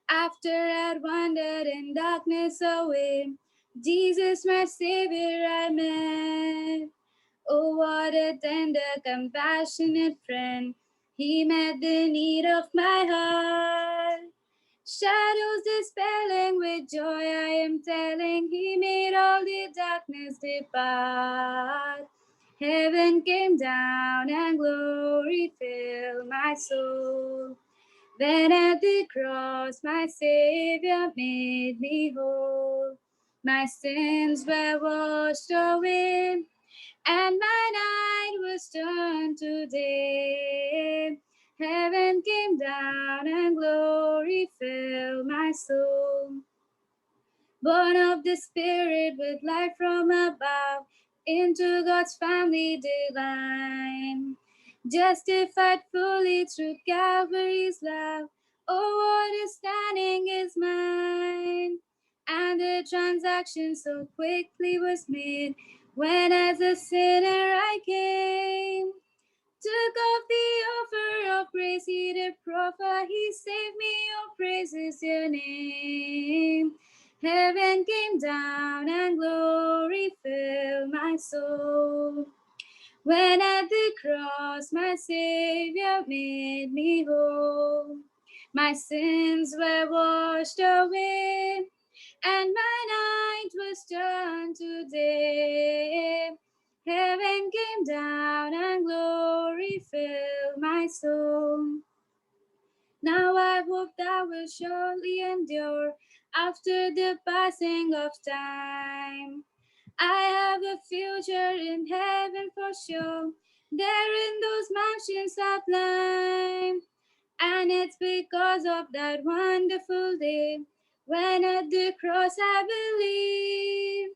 After I'd wandered in darkness away, Jesus, my Savior, I met. Oh, what a tender, compassionate friend. He met the need of my heart. Shadows dispelling with joy, I am telling, He made all the darkness depart. Heaven came down and glory filled my soul. Then at the cross, my Savior made me whole. My sins were washed away, and my night was turned to day. Heaven came down and glory filled my soul. Born of the Spirit with life from above, into God's family divine. Justified fully through Calvary's love, oh, what a standing is mine. And the transaction so quickly was made, when as a sinner I came. Took off the offer of grace He did proffer, He saved me, oh, praises your name. Heaven came down and glory filled my soul. When at the cross my Savior made me whole. My sins were washed away, and my night was turned to day. Heaven came down and glory filled my soul. Now I hope that will surely endure after the passing of time. I have a future in heaven for sure, there in those mansions sublime. And it's because of that wonderful day, when at the cross I believe.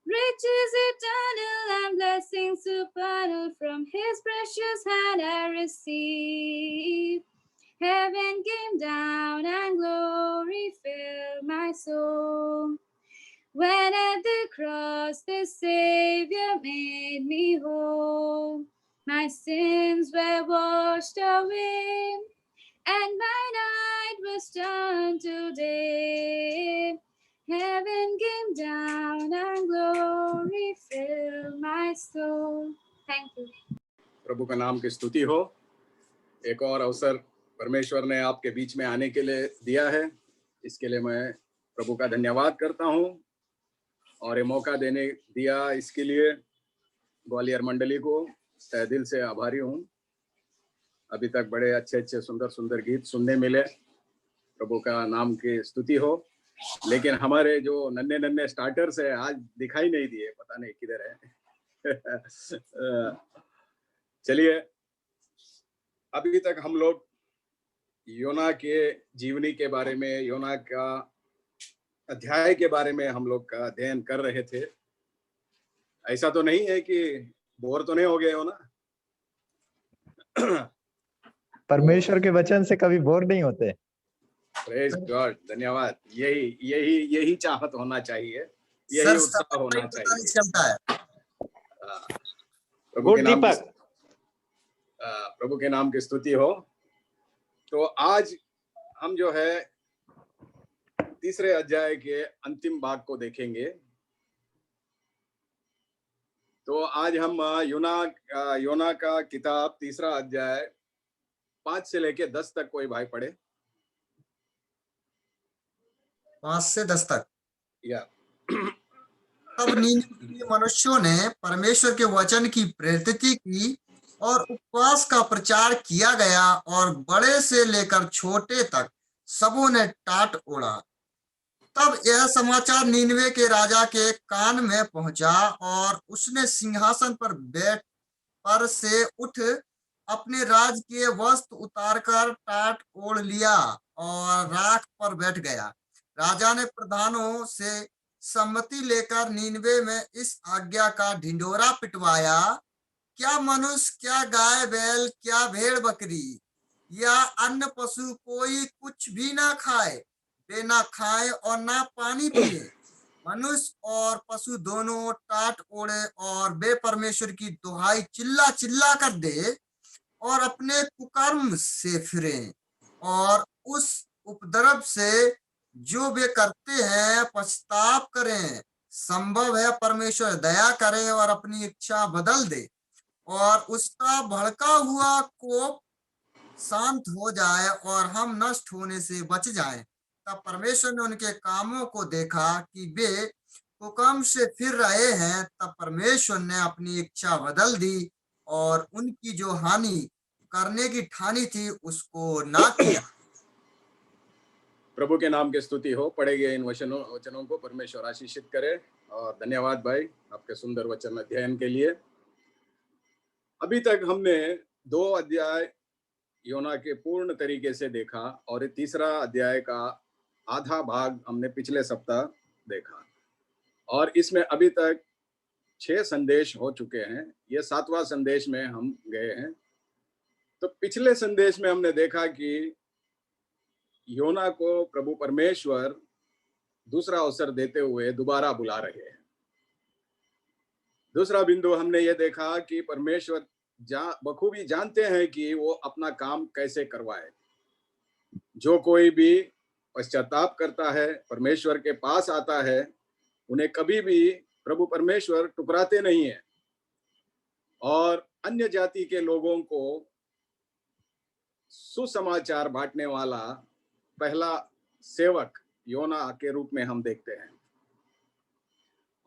Riches eternal and blessings supernal from His precious hand I receive. Heaven came down and glory filled my soul. When at the cross the Savior made me whole. My sins were washed away, and my night was turned to day. Heaven came down and glory filled my soul. Thank you. प्रभु का नाम की स्तुति हो। एक और अवसर परमेश्वर ने आपके बीच में आने के लिए दिया है, इसके लिए मैं प्रभु का धन्यवाद करता हूं, और ये मौका देने दिया इसके लिए ग्वालियर मंडली को तहे दिल से आभारी हूं। अभी तक बड़े अच्छे अच्छे सुंदर सुंदर गीत सुनने मिले, प्रभु का नाम की स्तुति हो। लेकिन हमारे जो नन्हे नन्हे स्टार्टर्स है आज दिखाई नहीं दिए, पता नहीं किधर है। चलिए, अभी तक हम लोग योना के जीवनी के बारे में, योना का अध्याय के बारे में हम लोग का अध्ययन कर रहे थे। ऐसा तो नहीं है कि बोर तो नहीं हो गए हो ना? परमेश्वर के वचन से कभी बोर नहीं होते। प्रेज गॉड, धन्यवाद। यही चाहत होना चाहिए, यही उत्साह होना चाहिए। प्रभु के नाम की स्तुति हो। तो आज हम जो है तीसरे अध्याय के अंतिम भाग को देखेंगे। तो आज हम योना का किताब तीसरा अध्याय 5 से लेके 10 तक कोई भाई पढ़े। 5 से 10 तक। या तब नीनिवे मनुष्यों ने परमेश्वर के वचन की प्रतीति की और उपवास का प्रचार किया गया, और बड़े से लेकर छोटे तक सबों ने टाट ओढ़ा। तब यह समाचार नीनिवे के राजा के कान में पहुंचा, और उसने सिंहासन पर से उठ अपने राज के वस्त्र उतारकर टाट ओढ़ लिया और राख पर बैठ गया। राजा ने प्रधानों से सम्मति लेकर नीनिवे में इस आज्ञा का ढिंढोरा पिटवाया, क्या मनुष्य, क्या गाय बैल, क्या भेड़ बकरी या अन्य पशु कोई कुछ भी ना खाए, वे ना खाए और ना पानी पिए। मनुष्य और पशु दोनों टाट ओढ़े और वे परमेश्वर की दुहाई चिल्ला चिल्ला कर दे और अपने कुकर्म से फिरें और उपद्रव से जो वे करते हैं पश्चाताप करें। संभव है परमेश्वर दया करे और अपनी इच्छा बदल दे और उसका भड़का हुआ कोप शांत हो जाए और हम नष्ट होने से बच जाएं। तब परमेश्वर ने उनके कामों को देखा कि वे हुक्म से फिर रहे हैं। तब परमेश्वर ने अपनी इच्छा बदल दी और उनकी जो हानि करने की ठानी थी उसको ना किया। प्रभु के नाम की स्तुति हो। पढ़े गए इन वचनों को परमेश्वर आशीषित करे और धन्यवाद भाई आपके सुंदर वचन अध्ययन के लिए। अभी तक हमने 2 अध्याय योना के पूर्ण तरीके से देखा और तीसरा अध्याय का आधा भाग हमने पिछले सप्ताह देखा और इसमें अभी तक 6 संदेश हो चुके हैं। ये 7वां संदेश में हम गए हैं। तो पिछले संदेश में हमने देखा कि योना को प्रभु परमेश्वर दूसरा अवसर देते हुए दोबारा बुला रहे हैं। दूसरा बिंदु हमने ये देखा कि परमेश्वर बखूबी जानते हैं कि वो अपना काम कैसे करवाए। जो कोई भी पश्चाताप करता है, परमेश्वर के पास आता है, उन्हें कभी भी प्रभु परमेश्वर टुकराते नहीं है और अन्य जाति के लोगों को सुसमाचार बांटने वाला पहला सेवक योना के रूप में हम देखते हैं।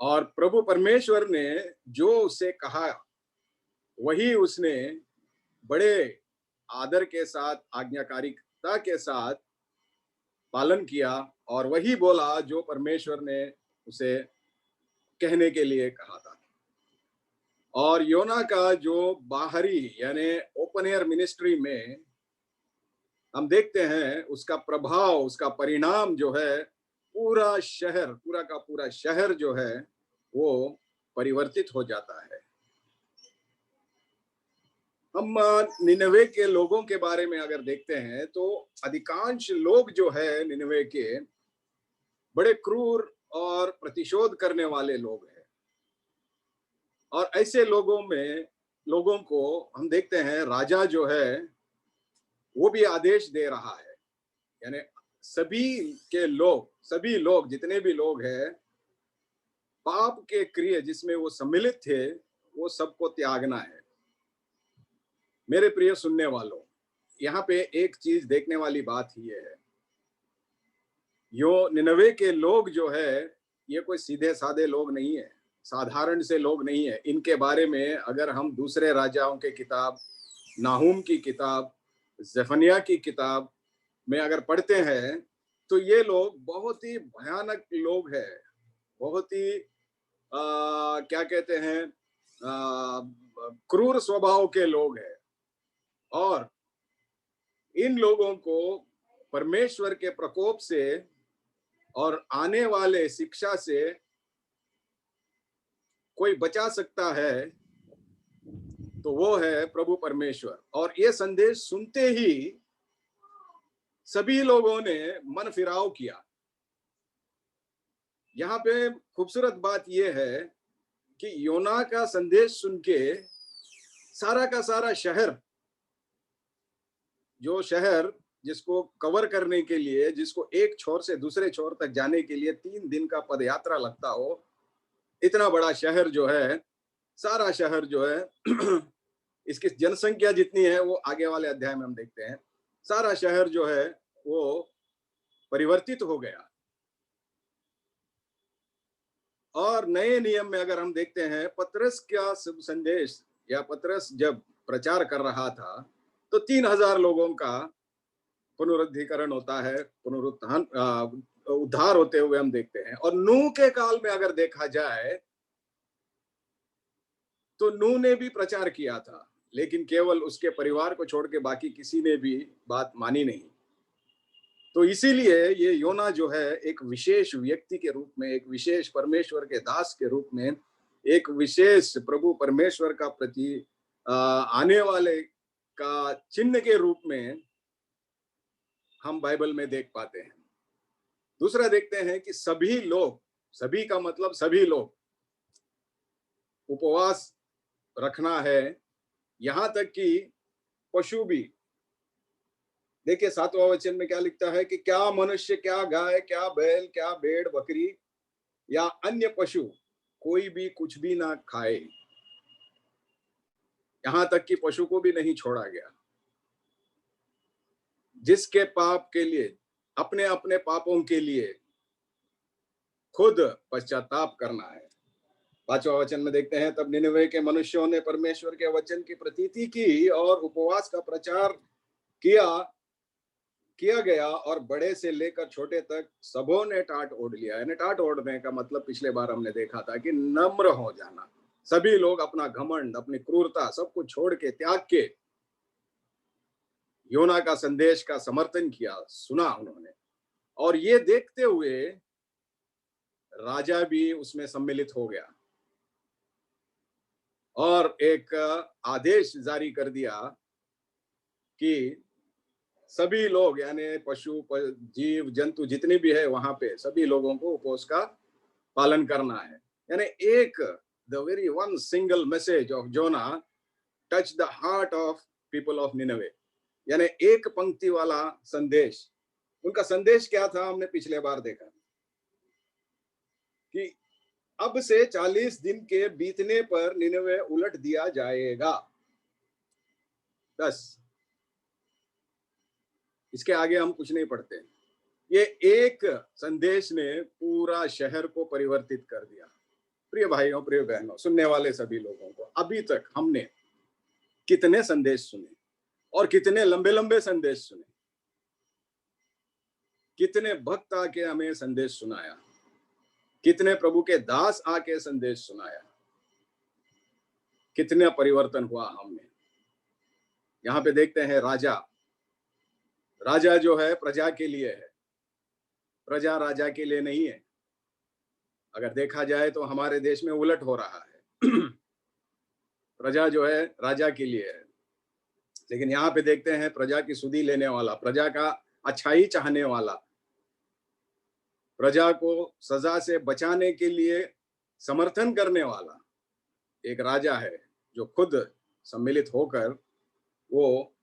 और प्रभु परमेश्वर ने जो उसे कहा वही उसने बड़े आदर के साथ, आज्ञाकारिता के साथ पालन किया और वही बोला जो परमेश्वर ने उसे कहने के लिए कहा था। और योना का जो बाहरी यानी ओपन एयर मिनिस्ट्री में हम देखते हैं उसका प्रभाव, उसका परिणाम जो है पूरा शहर, पूरा का पूरा शहर जो है वो परिवर्तित हो जाता है। हम निनवे के लोगों के बारे में अगर देखते हैं तो अधिकांश लोग जो है निनवे के बड़े क्रूर और प्रतिशोध करने वाले लोग हैं और ऐसे लोगों को हम देखते हैं राजा जो है वो भी आदेश दे रहा है, यानी सभी लोग जितने भी लोग हैं पाप के क्रिया जिसमें वो सम्मिलित थे वो सबको त्यागना है। मेरे प्रिय सुनने वालों, यहाँ पे एक चीज देखने वाली बात ये है, यो निनवे के लोग जो है ये कोई सीधे साधे लोग नहीं है, साधारण से लोग नहीं है। इनके बारे में अगर हम दूसरे राजाओं के किताब, नाहूम की किताब, ज़ेफन्याह की किताब में अगर पढ़ते हैं तो ये लोग बहुत ही भयानक लोग हैं, बहुत ही क्या कहते हैं क्रूर स्वभाव के लोग हैं और इन लोगों को परमेश्वर के प्रकोप से और आने वाले शिक्षा से कोई बचा सकता है तो वो है प्रभु परमेश्वर। और ये संदेश सुनते ही सभी लोगों ने मन फिराव किया। यहाँ पे खूबसूरत बात यह है कि योना का संदेश सुन के सारा का सारा शहर, जो शहर जिसको कवर करने के लिए, जिसको एक छोर से दूसरे छोर तक जाने के लिए 3 दिन का पद यात्रा लगता हो, इतना बड़ा शहर जो है, सारा शहर जो है इसकी जनसंख्या जितनी है वो आगे वाले अध्याय में हम देखते हैं, सारा शहर जो है वो परिवर्तित हो गया। और नए नियम में अगर हम देखते हैं पतरस का शुभ संदेश या पतरस जब प्रचार कर रहा था तो 3000 लोगों का पुनरुद्धीकरण होता है, पुनरुत्थान, उद्धार होते हुए हम देखते हैं। और नूह के काल में अगर देखा जाए तो नूह ने भी प्रचार किया था, लेकिन केवल उसके परिवार को छोड़ के बाकी किसी ने भी बात मानी नहीं। तो इसीलिए ये योना जो है एक विशेष व्यक्ति के रूप में, एक विशेष परमेश्वर के दास के रूप में, एक विशेष प्रभु परमेश्वर का प्रति आने वाले का चिन्ह के रूप में हम बाइबल में देख पाते हैं। दूसरा देखते हैं कि सभी लोग, सभी का मतलब सभी लोग, उपवास रखना है, यहां तक कि पशु भी देखिए 7वां वचन में क्या लिखता है कि क्या मनुष्य, क्या गाय, क्या बैल, क्या भेड़ बकरी या अन्य पशु कोई भी कुछ भी ना खाए, यहां तक कि पशु को भी नहीं छोड़ा गया, जिसके पाप के लिए, अपने अपने पापों के लिए खुद पश्चाताप करना है। 5वां वचन में देखते हैं, तब निनवे के मनुष्यों ने परमेश्वर के वचन की प्रतीति की और उपवास का प्रचार किया गया और बड़े से लेकर छोटे तक सबों ने टाट ओढ़ लिया। यानी टाट ओढ़ने का मतलब पिछले बार हमने देखा था कि नम्र हो जाना। सभी लोग अपना घमंड, अपनी क्रूरता, सब कुछ छोड़ के, त्याग के योना का संदेश का समर्थन किया, सुना उन्होंने। और ये देखते हुए राजा भी उसमें सम्मिलित हो गया और एक आदेश जारी कर दिया कि सभी लोग, यानी पशु, जीव जंतु जितने भी है वहां पे, सभी लोगों को उपवास का पालन करना है। यानी एक the very one single message of Jonah touch the heart of people of Nineveh. यानी एक पंक्ति वाला संदेश। उनका संदेश क्या था, हमने पिछले बार देखा कि अब से 40 दिन के बीतने पर निनवे उलट दिया जाएगा। बस, इसके आगे हम कुछ नहीं पढ़ते। ये एक संदेश ने पूरा शहर को परिवर्तित कर दिया। प्रिय भाइयों, प्रिय बहनों, सुनने वाले सभी लोगों को, अभी तक हमने कितने संदेश सुने और कितने लंबे लंबे संदेश सुने। कितने भक्त आके हमें संदेश सुनाया, कितने प्रभु के दास आके संदेश सुनाया, कितने परिवर्तन हुआ हमने। यहाँ पे देखते हैं राजा जो है प्रजा के लिए है, प्रजा राजा के लिए नहीं है। अगर देखा जाए तो हमारे देश में उलट हो रहा है। प्रजा जो है राजा के लिए है, लेकिन यहाँ पे देखते हैं प्रजा की सुधि लेने वाला, प्रजा का अच्छाई चाहने वाला, प्रजा को सजा से बचाने के लिए समर्थन करने वाला एक राजा है, जो खुद सम्मिलित होकर वो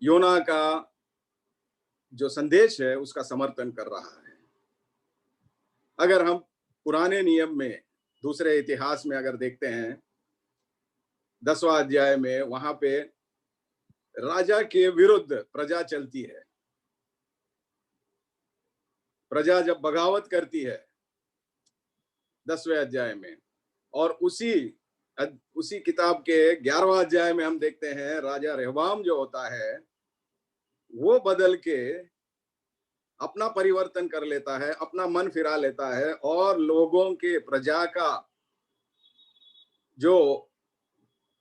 योना का जो संदेश है उसका समर्थन कर रहा है। अगर हम पुराने नियम में, दूसरे इतिहास में अगर देखते हैं 10वां अध्याय में, वहां पे राजा के विरुद्ध प्रजा चलती है। प्रजा जब बगावत करती है 10वें अध्याय में, और उसी किताब के 11वां अध्याय में हम देखते हैं राजा रहबाम जो होता है वो बदल के अपना परिवर्तन कर लेता है, अपना मन फिरा लेता है और लोगों के, प्रजा का जो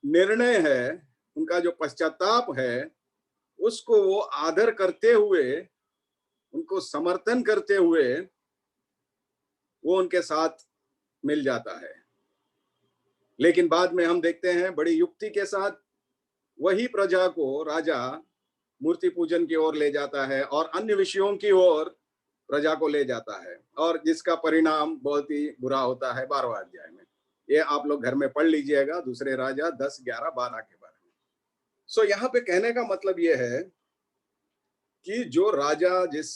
निर्णय है, उनका जो पश्चाताप है, उसको वो आदर करते हुए, उनको समर्थन करते हुए वो उनके साथ मिल जाता है। लेकिन बाद में हम देखते हैं बड़ी युक्ति के साथ वही प्रजा को राजा मूर्ति पूजन की ओर ले जाता है और अन्य विषयों की ओर प्रजा को ले जाता है, और जिसका परिणाम बहुत ही बुरा होता है 12वां अध्याय में। ये आप लोग घर में पढ़ लीजिएगा, दूसरे राजा 10, 11, 12 के बारे में। सो यहाँ पे कहने का मतलब ये है कि जो राजा जिस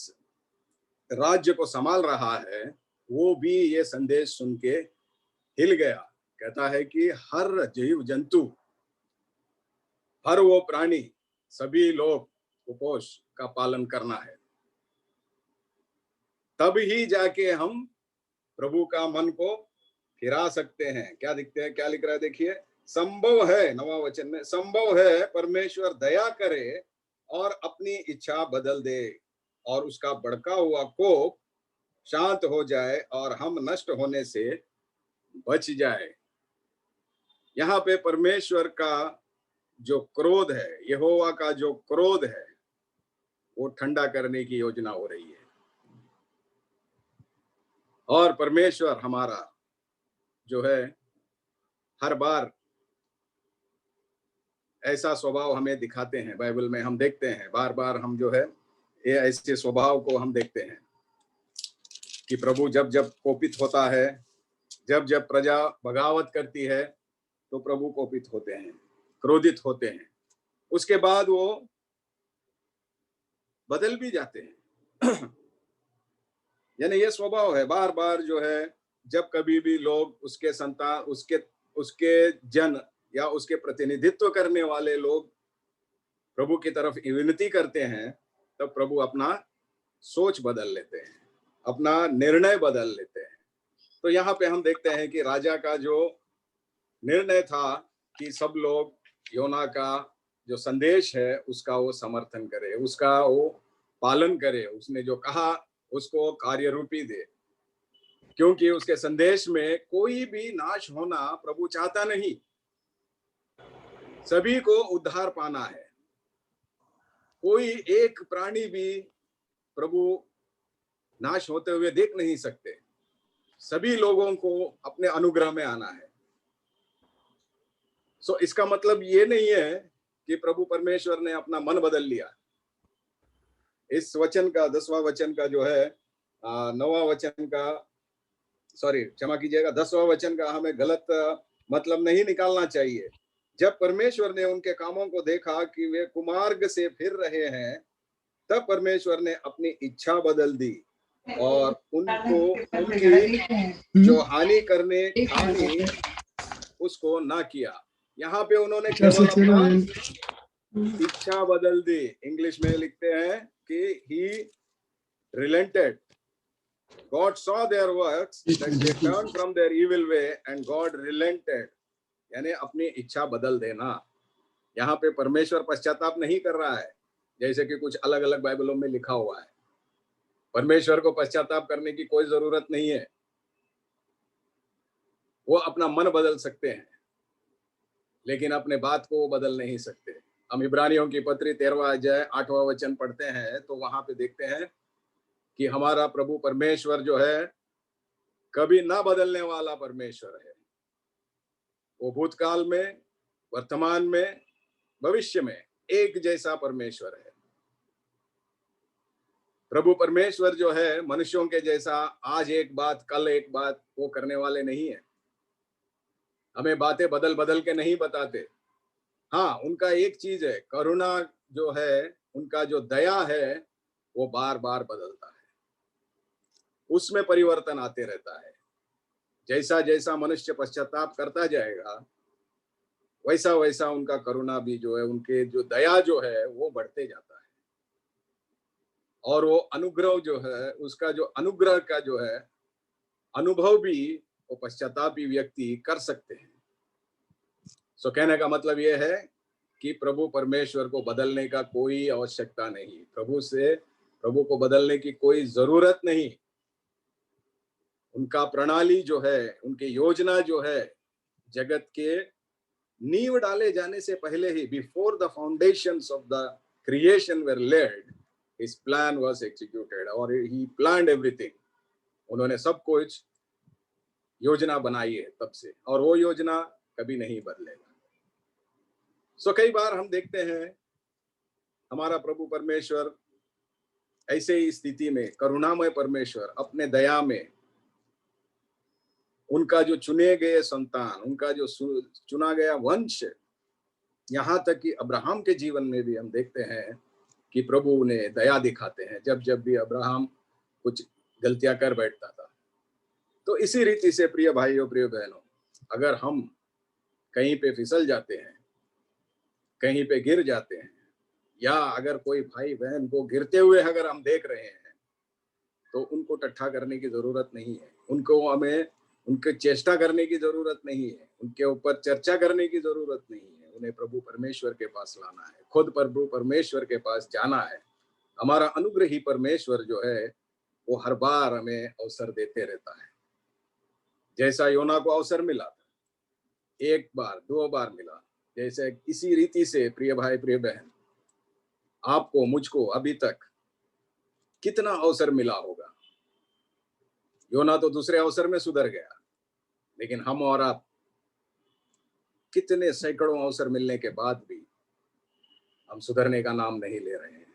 राज्य को संभाल रहा है वो भी ये संदेश सुन के हिल गया। कहता है कि हर जीव जंतु, हर वो प्राणी, सभी लोग उपवास का पालन करना है, तब ही जाके हम प्रभु का मन को फिरा सकते हैं। क्या दिखते हैं, क्या लिख रहा है, देखिए, संभव है, 9वां वचन में, संभव है परमेश्वर दया करे और अपनी इच्छा बदल दे और उसका भड़का हुआ कोप शांत हो जाए और हम नष्ट होने से बच जाए। यहाँ पे परमेश्वर का जो क्रोध है, यहोवा का जो क्रोध है, वो ठंडा करने की योजना हो रही है। और परमेश्वर हमारा जो है हर बार ऐसा स्वभाव हमें दिखाते हैं। बाइबल में हम देखते हैं बार बार, हम जो है ये ऐसे स्वभाव को हम देखते हैं कि प्रभु जब जब कोपित होता है, जब जब प्रजा बगावत करती है, तो प्रभु कोपित होते हैं, क्रोधित होते हैं। उसके बाद वो बदल भी जाते हैं। यानी ये स्वभाव है, बार बार जो है जब कभी भी लोग उसके संतान, उसके जन या उसके प्रतिनिधित्व करने वाले लोग प्रभु की तरफ विनती करते हैं, तब प्रभु अपना सोच बदल लेते हैं, अपना निर्णय बदल लेते हैं। तो यहाँ पे हम देखते हैं कि राजा का जो निर्णय था कि सब लोग योना का जो संदेश है उसका वो समर्थन करे, उसका वो पालन करे, उसने जो कहा उसको कार्य रूपी दे, क्योंकि उसके संदेश में कोई भी नाश होना प्रभु चाहता नहीं, सभी को उद्धार पाना है। कोई एक प्राणी भी प्रभु नाश होते हुए देख नहीं सकते, सभी लोगों को अपने अनुग्रह में आना है। सो इसका मतलब ये नहीं है कि प्रभु परमेश्वर ने अपना मन बदल लिया। इस वचन का 10वां वचन का जो है 9वां वचन का, सॉरी क्षमा कीजिएगा, 10वां वचन का हमें गलत मतलब नहीं निकालना चाहिए। जब परमेश्वर ने उनके कामों को देखा कि वे कुमार्ग से फिर रहे हैं, तब परमेश्वर ने अपनी इच्छा बदल दी और उनको उनकी जो हानि करने ठानी उसको ना किया। यहाँ पे उन्होंने केवल अपना इच्छा बदल दी। इंग्लिश में लिखते हैं कि he relented. God saw their works, that they turned from their evil way, and God relented. यानी अपनी इच्छा बदल देना। यहाँ पे परमेश्वर पश्चाताप नहीं कर रहा है, जैसे कि कुछ अलग अलग बाइबलों में लिखा हुआ है। परमेश्वर को पश्चाताप करने की कोई जरूरत नहीं है, वो अपना मन बदल सकते हैं, लेकिन अपने बात को वो बदल नहीं सकते। हम इब्रानियों की पत्री 13वां अध्याय 8वां वचन पढ़ते हैं तो वहां पे देखते हैं कि हमारा प्रभु परमेश्वर जो है कभी ना बदलने वाला परमेश्वर है। वो भूतकाल में, वर्तमान में, भविष्य में एक जैसा परमेश्वर है। प्रभु परमेश्वर जो है मनुष्यों के जैसा आज एक बात कल एक बात वो करने वाले नहीं है, हमें बातें बदल बदल के नहीं बताते। हाँ, उनका एक चीज है, करुणा जो है, उनका जो दया है वो बार बार बदलता है, उसमें परिवर्तन आते रहता है। जैसा जैसा मनुष्य पश्चाताप करता जाएगा वैसा वैसा उनका करुणा भी जो है, उनके जो दया जो है वो बढ़ते जाता है, और वो अनुग्रह जो है, उसका जो अनुग्रह का जो है अनुभव भी वो पश्चातापी व्यक्ति कर सकते हैं। सो कहने का मतलब ये है कि प्रभु परमेश्वर को बदलने का कोई आवश्यकता नहीं, प्रभु को बदलने की कोई जरूरत नहीं। उनका प्रणाली जो है, उनकी योजना जो है, जगत के नींव डाले जाने से पहले ही, before the foundations of the creation were laid, his plan was executed, और ही प्लान्ड एवरीथिंग। उन्होंने सब कुछ योजना बनाई है तब से, और वो योजना कभी नहीं बदलेगा। सो कई बार हम देखते हैं हमारा प्रभु परमेश्वर ऐसे ही स्थिति में, करुणामय परमेश्वर अपने दया में उनका जो चुने गए संतान, उनका जो चुना गया वंश, यहाँ तक कि अब्राहम के जीवन में भी हम देखते हैं कि प्रभु उन्हें दया दिखाते हैं जब जब भी अब्राहम कुछ गलतियां कर बैठता था। तो इसी रीति से प्रिय भाइयों, प्रिय बहनों, अगर हम कहीं पे फिसल जाते हैं, कहीं पे गिर जाते हैं, या अगर कोई भाई बहन को गिरते हुए अगर हम देख रहे हैं, तो उनको टट्ठा करने की जरूरत नहीं है, हमें उनके चेष्टा करने की जरूरत नहीं है, उनके ऊपर चर्चा करने की जरूरत नहीं है। उन्हें प्रभु परमेश्वर के पास लाना है, खुद प्रभु परमेश्वर के पास जाना है। हमारा अनुग्रही परमेश्वर जो है वो हर बार हमें अवसर देते रहता है। जैसा योना को अवसर मिला था, एक बार 2 बार मिला, जैसे इसी रीति से प्रिय भाई, प्रिय बहन, आपको, मुझको अभी तक कितना अवसर मिला होगा। योना तो दूसरे अवसर में सुधर गया, लेकिन हम और आप कितने सैकड़ों अवसर मिलने के बाद भी हम सुधरने का नाम नहीं ले रहे हैं।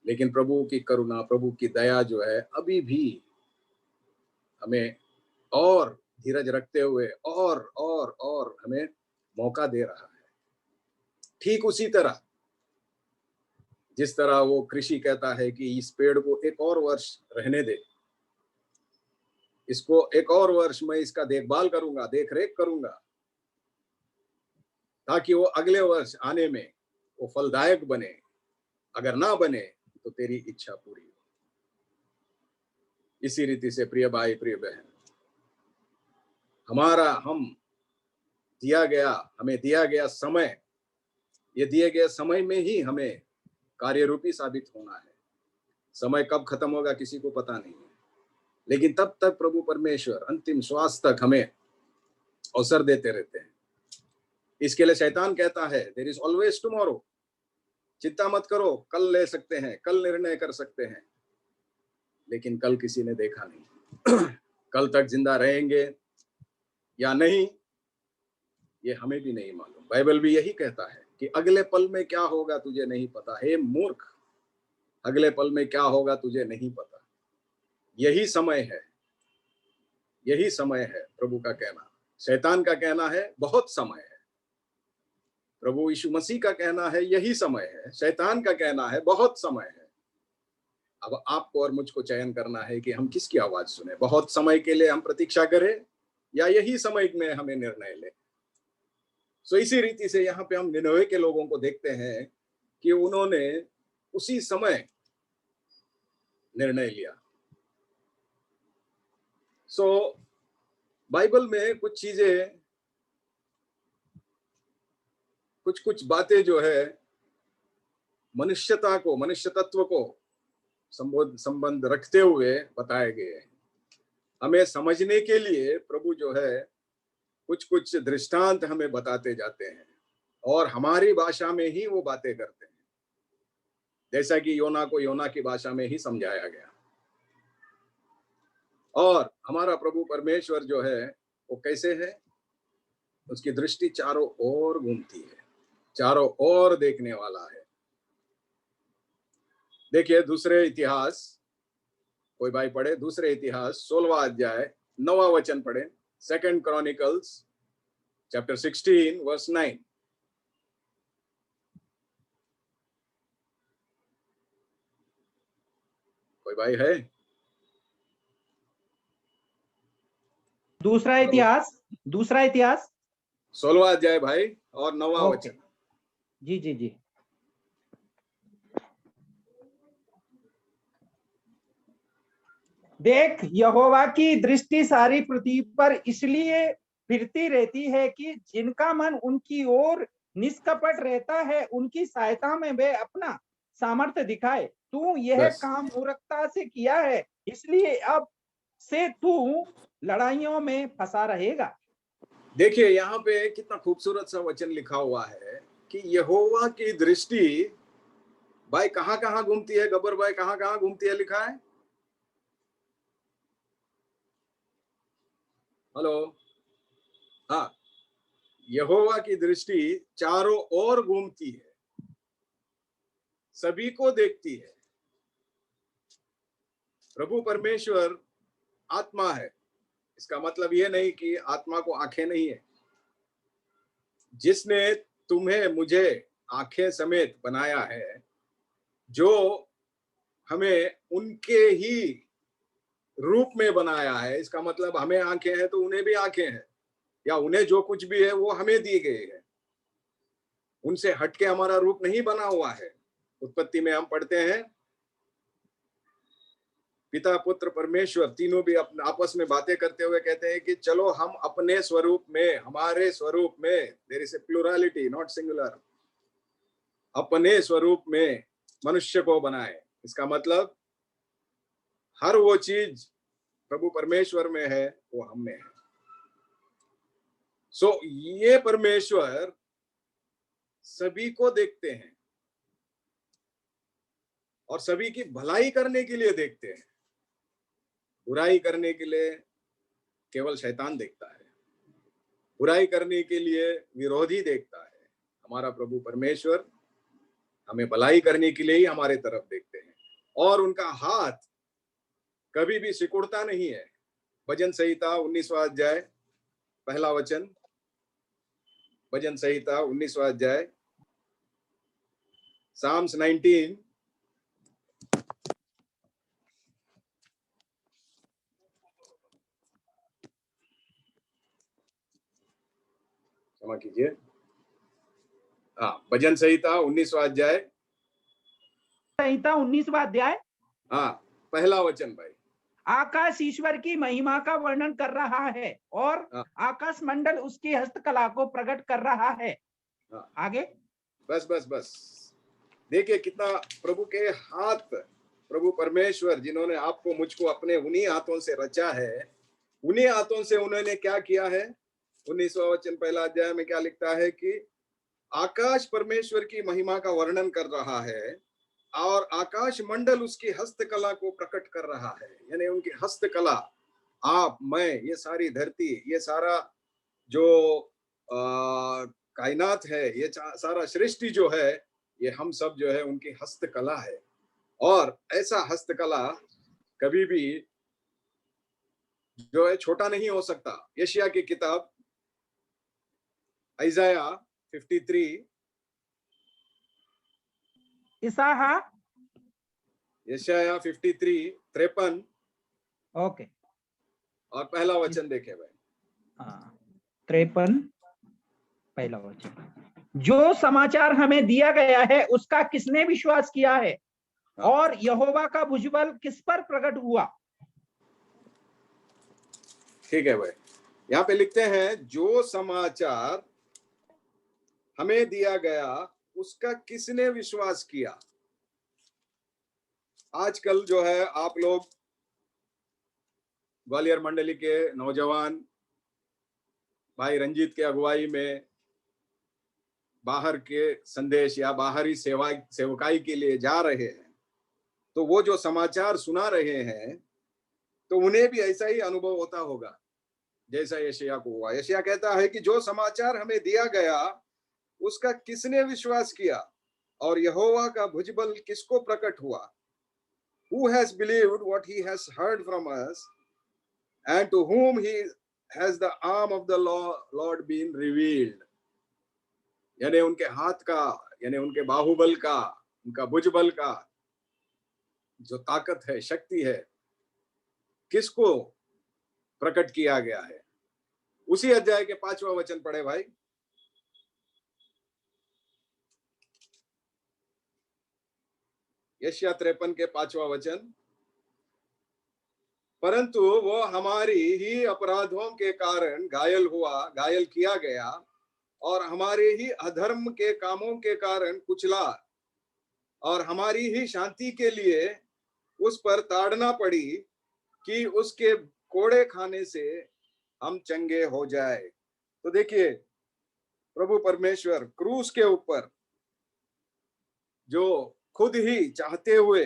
लेकिन प्रभु की करुणा, प्रभु की दया जो है अभी भी हमें और धीरज रखते हुए और हमें मौका दे रहा है। ठीक उसी तरह जिस तरह वो कृषि कहता है कि इस पेड़ को एक और वर्ष रहने दे, इसको एक और वर्ष मैं इसका देखभाल करूंगा, देख रेख करूंगा, ताकि वो अगले वर्ष आने में वो फलदायक बने। अगर ना बने तो तेरी इच्छा पूरी हो। इसी रीति से प्रिय भाई प्रिय बहन, हमें दिया गया समय, ये दिए गए समय में ही हमें कार्यरूपी साबित होना है। समय कब खत्म होगा किसी को पता नहीं है, लेकिन तब तक प्रभु परमेश्वर अंतिम श्वास तक हमें अवसर देते रहते हैं। इसके लिए शैतान कहता है देयर इज ऑलवेज टुमारो, चिंता मत करो, कल ले सकते हैं, कल निर्णय कर सकते हैं। लेकिन कल किसी ने देखा नहीं। कल तक जिंदा रहेंगे या नहीं ये हमें भी नहीं मालूम। बाइबल भी यही कहता है कि अगले पल में क्या होगा तुझे नहीं पता। हे मूर्ख, अगले पल में क्या होगा तुझे नहीं पता। यही समय है, यही समय है प्रभु का कहना। शैतान का कहना है बहुत समय है, प्रभु यीशु मसीह का कहना है यही समय है। शैतान का कहना है बहुत समय है। अब आपको और मुझको चयन करना है कि हम किसकी आवाज सुने। बहुत समय के लिए हम प्रतीक्षा करें या यही समय में हमें निर्णय ले। सो इसी रीति से यहाँ पे हम निनवे के लोगों को देखते हैं कि उन्होंने उसी समय निर्णय लिया। सो बाइबल में कुछ चीजें, कुछ बातें जो है मनुष्यता को, मनुष्य तत्व को संबंध रखते हुए बताए गए हैं। हमें समझने के लिए प्रभु जो है कुछ दृष्टांत हमें बताते जाते हैं और हमारी भाषा में ही वो बातें करते हैं। जैसा कि योना को योना की भाषा में ही समझाया गया। और हमारा प्रभु परमेश्वर जो है वो कैसे है, उसकी दृष्टि चारों ओर घूमती है, चारों ओर देखने वाला है। देखिए दूसरे इतिहास, कोई भाई पढ़े दूसरे इतिहास 16वां अध्याय 9वां वचन पढ़े। 2 Chronicles chapter 16 verse 9। कोई भाई है? दूसरा इतिहास 16वां अध्याय भाई और 9वां वचन। जी। देख, यहोवा की दृष्टि सारी पृथ्वी पर इसलिए फिरती रहती है कि जिनका मन उनकी ओर निष्कपट रहता है, उनकी सहायता में वे अपना सामर्थ्य दिखाए। तू यह काम मूर्खता से किया है, इसलिए अब से तू लड़ाइयों में फंसा रहेगा। देखिए यहाँ पे कितना खूबसूरत सा वचन लिखा हुआ है कि यहोवा की दृष्टि भाई कहाँ घूमती है। गब्बर भाई कहाँ घूमती है लिखा है? हेलो, हाँ, यहोवा की दृष्टि चारों ओर घूमती है, सभी को देखती है। प्रभु परमेश्वर आत्मा है, इसका मतलब ये नहीं कि आत्मा को आंखें नहीं है। जिसने तुम्हें मुझे आंखें समेत बनाया है, जो हमें उनके ही रूप में बनाया है, इसका मतलब हमें आंखें हैं तो उन्हें भी आंखें हैं, या उन्हें जो कुछ भी है वो हमें दिए गए है। उनसे हटके हमारा रूप नहीं बना हुआ है। उत्पत्ति में हम पढ़ते हैं पिता पुत्र परमेश्वर तीनों भी अपने आपस में बातें करते हुए कहते हैं कि चलो हम अपने स्वरूप में, हमारे स्वरूप में, there is a plurality not singular, अपने स्वरूप में मनुष्य को बनाए। इसका मतलब हर वो चीज प्रभु परमेश्वर में है वो हम में है। सो ये परमेश्वर सभी को देखते हैं और सभी की भलाई करने के लिए देखते हैं। बुराई करने के लिए केवल शैतान देखता है, बुराई करने के लिए विरोधी देखता है। हमारा प्रभु परमेश्वर हमें भलाई करने के लिए ही हमारे तरफ देखते हैं और उनका हाथ कभी भी सिकुड़ता नहीं है। भजन संहिता 19वां अध्याय पहला वचन, भजन संहिता 19वां अध्याय Psalms 19 क्षमा कीजिए। हाँ, भजन संहिता 19वां अध्याय। संहिता 19वां अध्याय। हाँ, पहला वचन भाई। आकाश ईश्वर की महिमा का वर्णन कर रहा है और हाँ। आकाश मंडल उसकी हस्तकला को प्रकट कर रहा है। हाँ। आगे। बस बस बस, देखिए कितना प्रभु के हाथ, प्रभु परमेश्वर जिन्होंने आपको मुझको अपने उन्हीं हाथों से रचा है, उन्हीं हाथों से उन्होंने क्या किया है। 19वां वचन पहला अध्याय में क्या लिखता है कि आकाश परमेश्वर की महिमा का वर्णन कर रहा है और आकाश मंडल उसकी हस्तकला को प्रकट कर रहा है। यानी उनकी हस्तकला, आप, मैं, ये सारी धरती, ये सारा जो कायनात है, ये सारा सृष्टि जो है, ये हम सब जो है उनकी हस्तकला है। और ऐसा हस्तकला कभी भी जो है छोटा नहीं हो सकता। यशायाह की किताब आइज़ाया 53, यशायाह 53 53 ओके, और पहला वचन देखे भाई। हाँ, 53 पहला वचन। जो समाचार हमें दिया गया है उसका किसने विश्वास किया है और यहोवा का भुजबल किस पर प्रकट हुआ। ठीक है भाई, यहाँ पे लिखते हैं जो समाचार हमें दिया गया उसका किसने विश्वास किया। आजकल जो है आप लोग ग्वालियर मंडली के नौजवान भाई रंजीत के अगुवाई में बाहर के संदेश या बाहरी सेवकाई के लिए जा रहे हैं, तो वो जो समाचार सुना रहे हैं तो उन्हें भी ऐसा ही अनुभव होता होगा जैसा यशायाह को हुआ। यशायाह कहता है कि जो समाचार हमें दिया गया उसका किसने विश्वास किया और यहोवा का भुजबल किसको प्रकट हुआ। Who has believed what he has heard from us, and to whom he has the arm of the Lord been revealed। यानी उनके हाथ का, यानी उनके बाहुबल का, उनका भुजबल का जो ताकत है, शक्ति है, किसको प्रकट किया गया है। उसी अध्याय के 5वां वचन पढ़े भाई। यशायाह 53 के 5वां वचन। परंतु वो हमारी ही अपराधों के कारण घायल किया गया और हमारे ही अधर्म के कामों के कारण कुचला, और हमारी ही शांति के लिए उस पर ताड़ना पड़ी कि उसके कोड़े खाने से हम चंगे हो जाए। तो देखिए प्रभु परमेश्वर क्रूस के ऊपर जो खुद ही चाहते हुए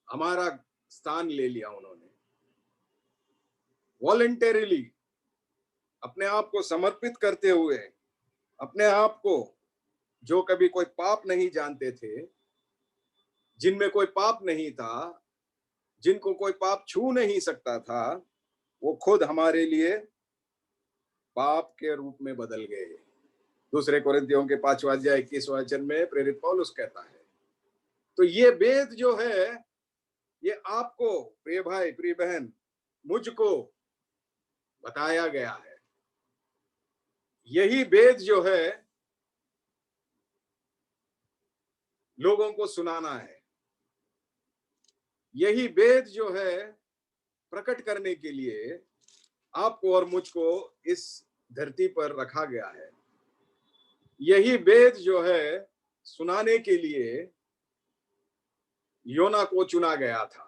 हमारा स्थान ले लिया, उन्होंने वॉलंटरीली अपने आप को समर्पित करते हुए, अपने आप को, जो कभी कोई पाप नहीं जानते थे, जिनमें कोई पाप नहीं था, जिनको कोई पाप छू नहीं सकता था, वो खुद हमारे लिए पाप के रूप में बदल गए। दूसरे कोरिन्थियों के 5वां अध्याय 21वां वचन में प्रेरित पौलुस कहता है। तो ये वेद जो है, ये आपको प्रिय भाई, प्रिय बहन, मुझको बताया गया है। यही वेद जो है लोगों को सुनाना है। यही वेद जो है प्रकट करने के लिए आपको और मुझको इस धरती पर रखा गया है। यही वेद जो है सुनाने के लिए योना को चुना गया था।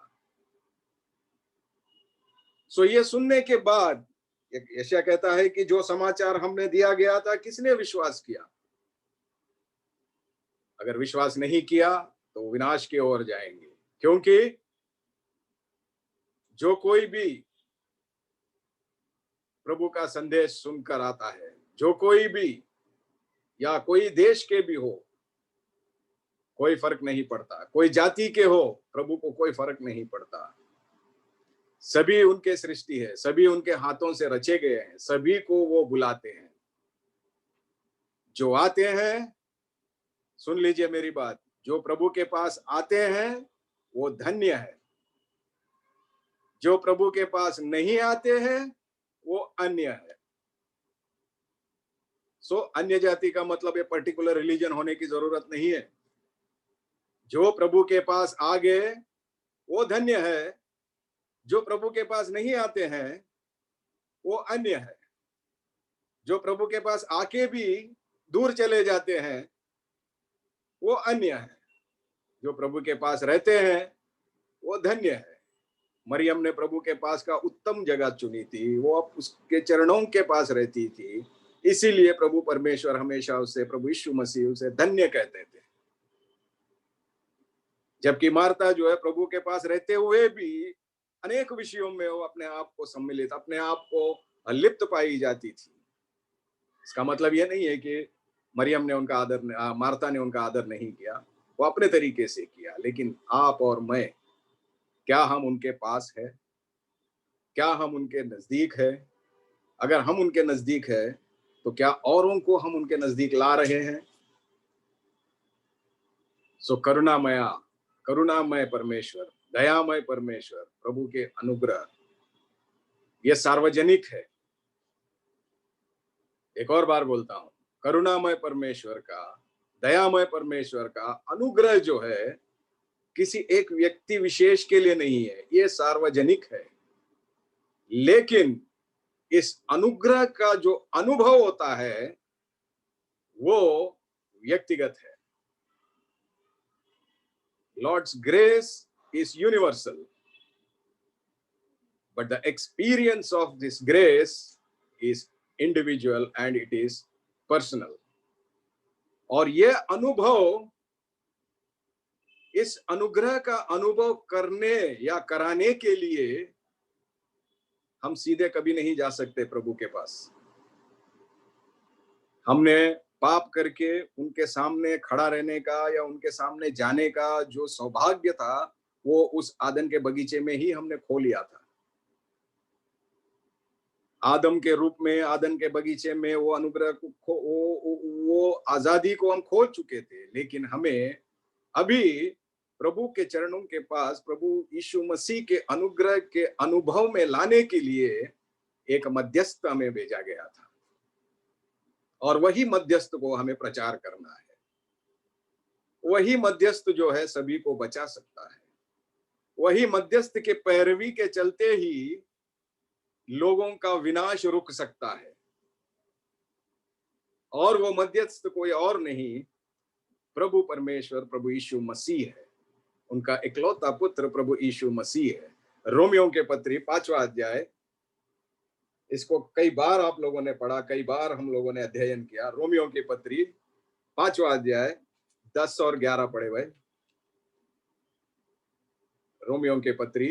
सो ये सुनने के बाद यशायाह कहता है कि जो समाचार हमने दिया गया था किसने विश्वास किया। अगर विश्वास नहीं किया तो विनाश की ओर जाएंगे, क्योंकि जो कोई भी प्रभु का संदेश सुनकर आता है, जो कोई भी, या कोई देश के भी हो, कोई फर्क नहीं पड़ता, कोई जाति के हो, प्रभु को कोई फर्क नहीं पड़ता। सभी उनके सृष्टि है, सभी उनके हाथों से रचे गए हैं, सभी को वो बुलाते हैं। जो आते हैं, सुन लीजिए मेरी बात, जो प्रभु के पास आते हैं वो धन्य है। जो प्रभु के पास नहीं आते हैं वो अन्य है। सो अन्य जाति का मतलब ये पर्टिकुलर रिलीजन होने की जरूरत नहीं है। जो प्रभु के पास आ गए वो धन्य है, जो प्रभु के पास नहीं आते हैं वो अन्य है। जो प्रभु के पास आके भी दूर चले जाते हैं वो अन्य है। जो प्रभु के पास रहते हैं वो धन्य है। मरियम ने प्रभु के पास का उत्तम जगह चुनी थी, वो अब उसके चरणों के पास रहती थी, इसीलिए प्रभु परमेश्वर हमेशा उसे, प्रभु यीशु मसीह उसे धन्य कहते थे। जबकि मार्ता जो है प्रभु के पास रहते हुए भी अनेक विषयों में वो अपने आप को सम्मिलित, अपने आप को लिप्त पाई जाती थी। इसका मतलब यह नहीं है कि मरियम ने उनका आदर, मार्ता ने उनका आदर नहीं किया, वो अपने तरीके से किया। लेकिन आप और मैं, क्या हम उनके पास है? क्या हम उनके नजदीक है? अगर हम उनके नजदीक है तो क्या औरों को हम उनके नजदीक ला रहे हैं? सो करुणामय परमेश्वर, दयामय परमेश्वर, प्रभु के अनुग्रह ये सार्वजनिक है। एक और बार बोलता हूं, करुणामय परमेश्वर का, दयामय परमेश्वर का अनुग्रह जो है किसी एक व्यक्ति विशेष के लिए नहीं है, ये सार्वजनिक है। लेकिन इस अनुग्रह का जो अनुभव होता है वो व्यक्तिगत है। Lord's grace is universal, but the experience of this grace is individual and it is personal. और ये अनुभव, इस अनुग्रह का अनुभव करने या कराने के लिए हम सीधे कभी नहीं जा सकते प्रभु के पास। हमने पाप करके उनके सामने खड़ा रहने का या उनके सामने जाने का जो सौभाग्य था वो उस आदन के बगीचे में ही हमने खो लिया था। आदम के रूप में आदन के बगीचे में वो अनुग्रह को, वो आजादी को हम खो चुके थे। लेकिन हमें अभी प्रभु के चरणों के पास, प्रभु यीशु मसीह के अनुग्रह के अनुभव में लाने के लिए एक मध्यस्थ हमें भेजा गया था, और वही मध्यस्थ को हमें प्रचार करना है। वही मध्यस्थ जो है सभी को बचा सकता है। वही मध्यस्थ के पैरवी के चलते ही लोगों का विनाश रुक सकता है, और वो मध्यस्थ कोई और नहीं, प्रभु परमेश्वर, प्रभु यीशु मसीह है। उनका इकलौता पुत्र प्रभु यीशु मसीह है। रोमियो के पत्री 5वां अध्याय, इसको कई बार आप लोगों ने पढ़ा, कई बार हम लोगों ने अध्ययन किया। रोमियो की पत्री 5वां अध्याय 10 और 11 पढ़े भाई। रोमियो के पत्री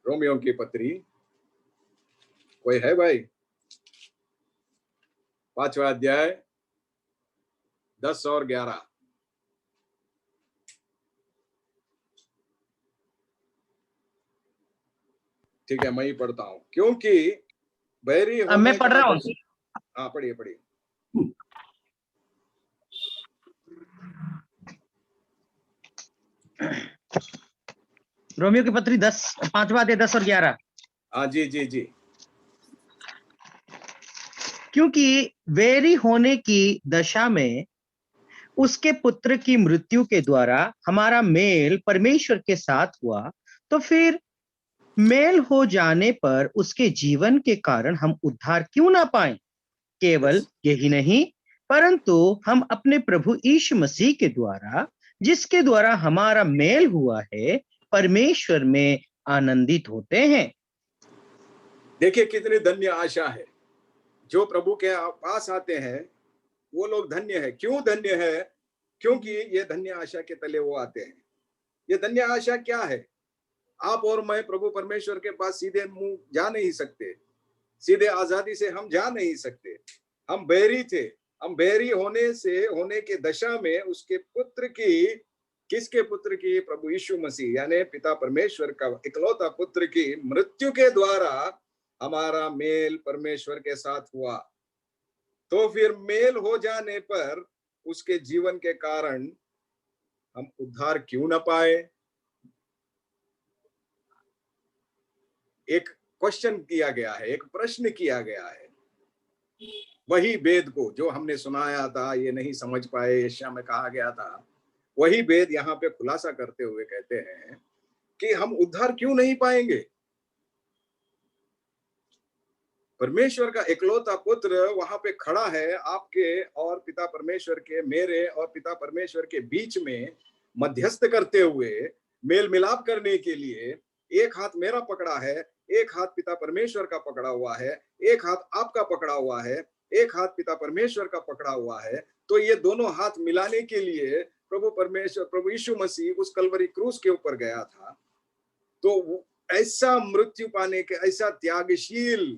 रोमियो की पत्री, कोई है भाई? 5वां अध्याय 10 और 11। ठीक है, मैं ही पढ़ता हूं, क्योंकि बैरी होने, मैं पढ़ रहा हूँ। हाँ पढ़िए पढ़िए। रोमियो की पत्री 5वां अध्याय 10 और 11। हाँ जी जी जी। क्योंकि वेरी होने की दशा में उसके पुत्र की मृत्यु के द्वारा हमारा मेल परमेश्वर के साथ हुआ, तो फिर मेल हो जाने पर उसके जीवन के कारण हम उद्धार क्यों ना पाएं? केवल यही नहीं, परंतु हम अपने प्रभु यीशु मसीह के द्वारा, जिसके द्वारा हमारा मेल हुआ है, परमेश्वर में आनंदित होते हैं। देखिए कितनी धन्य आशा है। जो प्रभु के पास आते हैं वो लोग धन्य है। क्यों धन्य है? क्योंकि ये धन्य आशा के तले वो आते हैं। ये धन्य आशा क्या है? आप और मैं प्रभु परमेश्वर के पास सीधे मुंह जा नहीं सकते, सीधे आजादी से हम जा नहीं सकते। हम बैरी थे। हम बैरी होने के दशा में उसके पुत्र की, किसके पुत्र की? प्रभु यीशु मसीह, यानी पिता परमेश्वर का इकलौता पुत्र की मृत्यु के द्वारा हमारा मेल परमेश्वर के साथ हुआ। तो फिर मेल हो जाने पर उसके जीवन के कारण हम उद्धार क्यों न पाए? एक क्वेश्चन किया गया है, एक प्रश्न किया गया है। वही वेद को जो हमने सुनाया था, ये नहीं समझ पाए, यशायाह में कहा गया था, वही वेद यहाँ पे खुलासा करते हुए कहते हैं कि हम उद्धार क्यों नहीं पाएंगे। परमेश्वर का इकलौता पुत्र वहां पे खड़ा है, आपके और पिता परमेश्वर के, मेरे और पिता परमेश्वर के बीच में मध्यस्थ करते हुए, मेल मिलाप करने के लिए। एक हाथ मेरा पकड़ा है, एक हाथ पिता परमेश्वर का पकड़ा हुआ है, एक हाथ आपका पकड़ा हुआ है, एक हाथ पिता परमेश्वर का पकड़ा हुआ है। तो ये दोनों हाथ मिलाने के लिए प्रभु यीशु मसीह उस कलवरी क्रूस के ऊपर गया था। तो ऐसा मृत्यु पाने के, ऐसा त्यागशील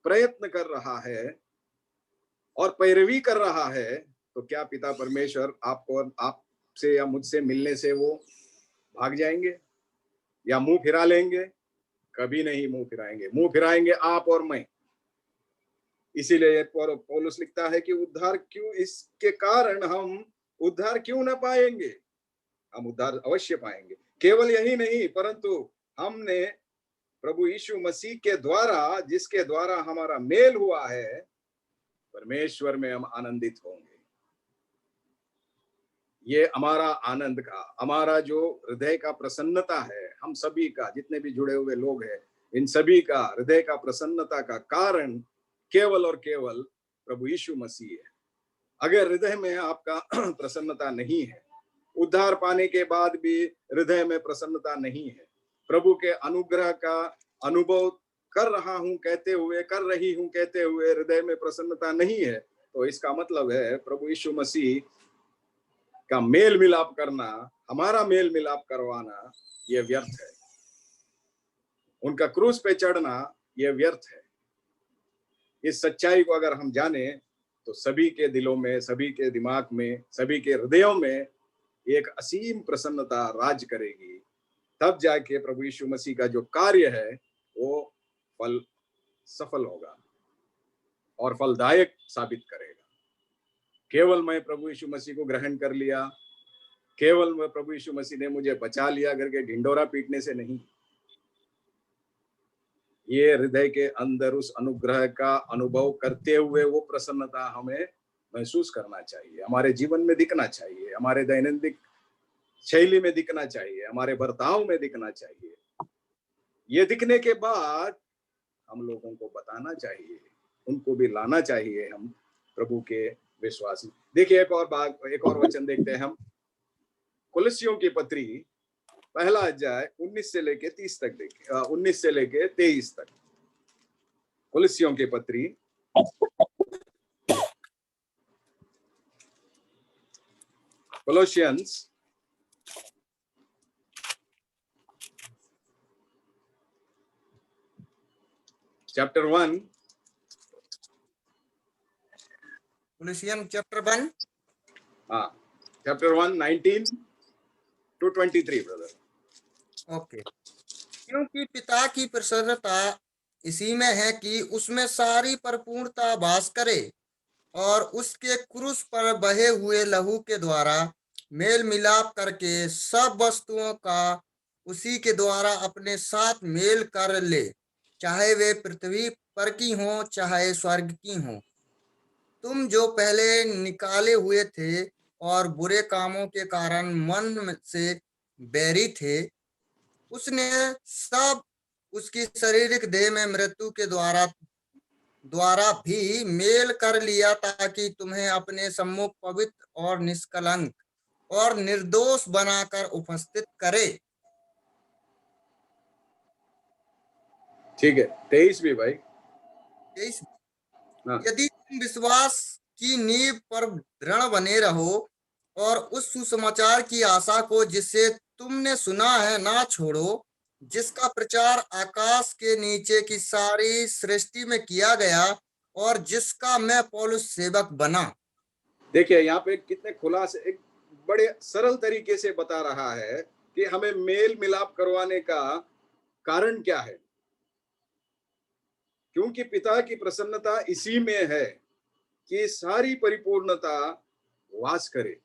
प्रयत्न कर रहा है और पैरवी कर रहा है, तो क्या पिता परमेश्वर आपको, आपसे या मुझसे मिलने से वो भाग जाएंगे या मुंह फिरा लेंगे? कभी नहीं मुंह फिराएंगे। मुंह फिराएंगे आप और मैं। इसीलिए पौलुस लिखता है कि उद्धार क्यों, इसके कारण हम उद्धार क्यों ना पाएंगे? हम उद्धार अवश्य पाएंगे। केवल यही नहीं, परंतु हमने प्रभु यीशु मसीह के द्वारा, जिसके द्वारा हमारा मेल हुआ है, परमेश्वर में हम आनंदित होंगे। ये हमारा आनंद का, हमारा जो हृदय का प्रसन्नता है, हम सभी का, जितने भी जुड़े हुए लोग हैं, इन सभी का हृदय का प्रसन्नता का कारण केवल और केवल प्रभु यीशु मसीह है। अगर हृदय में आपका प्रसन्नता नहीं है, उद्धार पाने के बाद भी हृदय में प्रसन्नता नहीं है, प्रभु के अनुग्रह का अनुभव कर रहा हूं कहते हुए, कर रही हूं कहते हुए हृदय में प्रसन्नता नहीं है, तो इसका मतलब है प्रभु यीशु मसीह का मेल मिलाप करना, हमारा मेल मिलाप करवाना, यह व्यर्थ है। उनका क्रूस पे चढ़ना यह व्यर्थ है। इस सच्चाई को अगर हम जाने तो सभी के दिलों में, सभी के दिमाग में, सभी के हृदयों में एक असीम प्रसन्नता राज करेगी। तब जाके प्रभु यीशु मसीह का जो कार्य है वो फल सफल होगा और फलदायक साबित करेगा। केवल मैं प्रभु यीशु मसीह को ग्रहण कर लिया, केवल मैं प्रभु यीशु मसीह ने मुझे बचा लिया करके ढिंडोरा पीटने से नहीं। ये हृदय के अंदर उस अनुग्रह का अनुभव करते हुए वो प्रसन्नता हमें महसूस करना चाहिए, हमारे जीवन में दिखना चाहिए, हमारे दैनंदिन शैली में दिखना चाहिए, हमारे बर्ताव में दिखना चाहिए। ये दिखने के बाद हम लोगों को बताना चाहिए, उनको भी लाना चाहिए हम प्रभु के विश्वासी। देखिए एक और वचन देखते हैं हम, कुलसियों की पत्री पहला अध्याय 19 से लेके 30 तक देखिए, 19 से लेके 23 तक। कुलसियों की पत्री कोलोसियंस चैप्टर 1, कोलोसियन चैप्टर 1, हाँ चैप्टर 1 19 to 23 ब्रदर। ओके। क्योंकि पिता की प्रसन्नता इसी में है कि उसमें सारी परिपूर्णता वास करे और उसके क्रूस पर बहे हुए लहू के द्वारा मेल मिलाप करके सब वस्तुओं का उसी के द्वारा अपने साथ मेल कर ले, चाहे वे पृथ्वी पर की हों चाहे स्वर्ग की हों। तुम जो पहले निकाले हुए थे और बुरे कामों के कारण मन से बैरी थे, उसने सब उसकी शारीरिक देह में मृत्यु के द्वारा भी मेल कर लिया, ताकि तुम्हें अपने सम्मुख पवित्र और निष्कलंक और निर्दोष बनाकर उपस्थित करे। ठीक है, 23 भी भाई। 23, हाँ। यदि तुम विश्वास की नींव पर दृढ़ बने रहो और उस सुसमाचार की आशा को जिसे तुमने सुना है ना छोड़ो, जिसका प्रचार आकाश के नीचे की सारी सृष्टि में किया गया और जिसका मैं पौलुस सेवक बना। देखिए यहाँ पे कितने खुलासे, एक बड़े सरल तरीके से बता रहा है कि हमें मेल मिलाप करवाने का कारण क्या है। क्योंकि पिता की प्रसन्नता इसी में है कि सारी परिपूर्णता वास करे।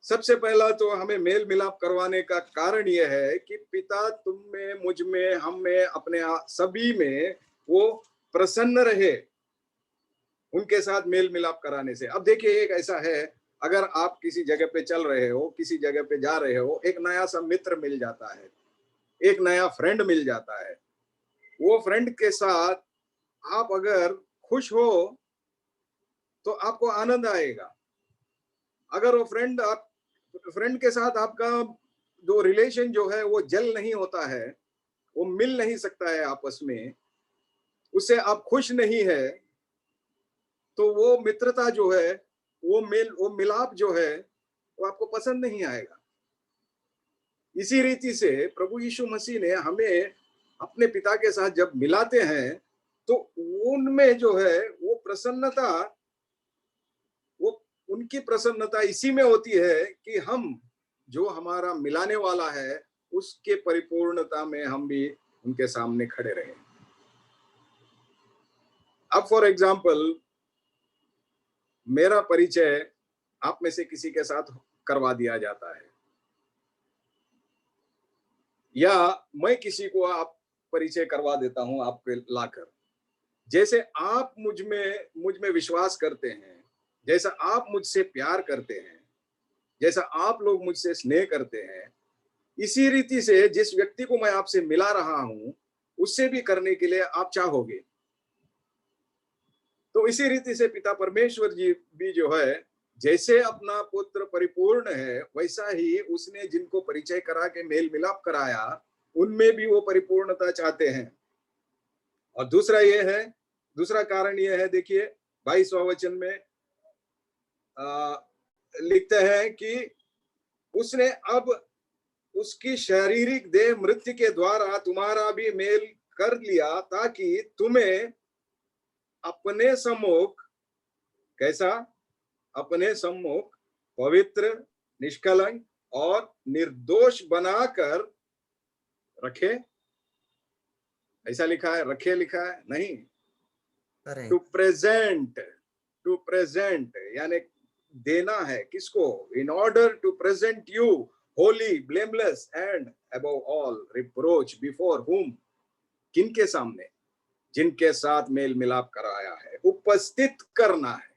सबसे पहला तो हमें मेल मिलाप करवाने का कारण यह है कि पिता तुम में, मुझ में, हम में, अपने सभी में वो प्रसन्न रहे उनके साथ मेल मिलाप कराने से। अब देखिए, एक ऐसा है, अगर आप किसी जगह पे चल रहे हो, किसी जगह पे जा रहे हो, एक नया सा मित्र मिल जाता है, एक नया फ्रेंड मिल जाता है, वो फ्रेंड के साथ आप अगर खुश हो तो आपको आनंद आएगा। अगर वो फ्रेंड के साथ आपका जो रिलेशन जो है वो जल नहीं होता है, वो मिल नहीं सकता है आपस में, उससे आप खुश नहीं है, तो वो मित्रता जो है, वो मिलाप जो है, वो आपको पसंद नहीं आएगा। इसी रीति से प्रभु यीशु मसीह ने हमें अपने पिता के साथ जब मिलाते हैं, तो उनमें जो है वो प्रसन्नता, वो उनकी प्रसन्नता इसी में होती है कि हम जो हमारा मिलाने वाला है उसके परिपूर्णता में हम भी उनके सामने खड़े रहें। अब फॉर एग्जाम्पल, मेरा परिचय आप में से किसी के साथ करवा दिया जाता है, या मैं किसी को आप परिचय करवा देता हूं आपके लाकर। जैसे आप मुझ में विश्वास करते हैं, जैसा आप मुझसे प्यार करते हैं, जैसा आप लोग मुझसे स्नेह करते हैं, इसी रीति से जिस व्यक्ति को मैं आपसे मिला रहा हूं उससे भी करने के लिए आप चाहोगे। तो इसी रीति से पिता परमेश्वर जी भी जो है, जैसे अपना पुत्र परिपूर्ण है, वैसा ही उसने जिनको परिचय करा के मेल मिलाप कराया, उनमें भी वो परिपूर्णता चाहते हैं। और दूसरा कारण यह है, देखिए 22वां वचन में लिखते हैं कि उसने अब उसकी शारीरिक देह मृत्यु के द्वारा तुम्हारा भी मेल कर लिया, ताकि तुम्हें अपने सम्मुख, कैसा? अपने सम्मुख पवित्र, निष्कलंक और निर्दोष बनाकर रखे। ऐसा लिखा है, रखे लिखा है नहीं, टू प्रेजेंट यानी देना है। किसको? In order to present you holy, blameless and above all reproach before whom, किनके सामने? जिनके साथ मेल मिलाप कराया है, उपस्थित करना है।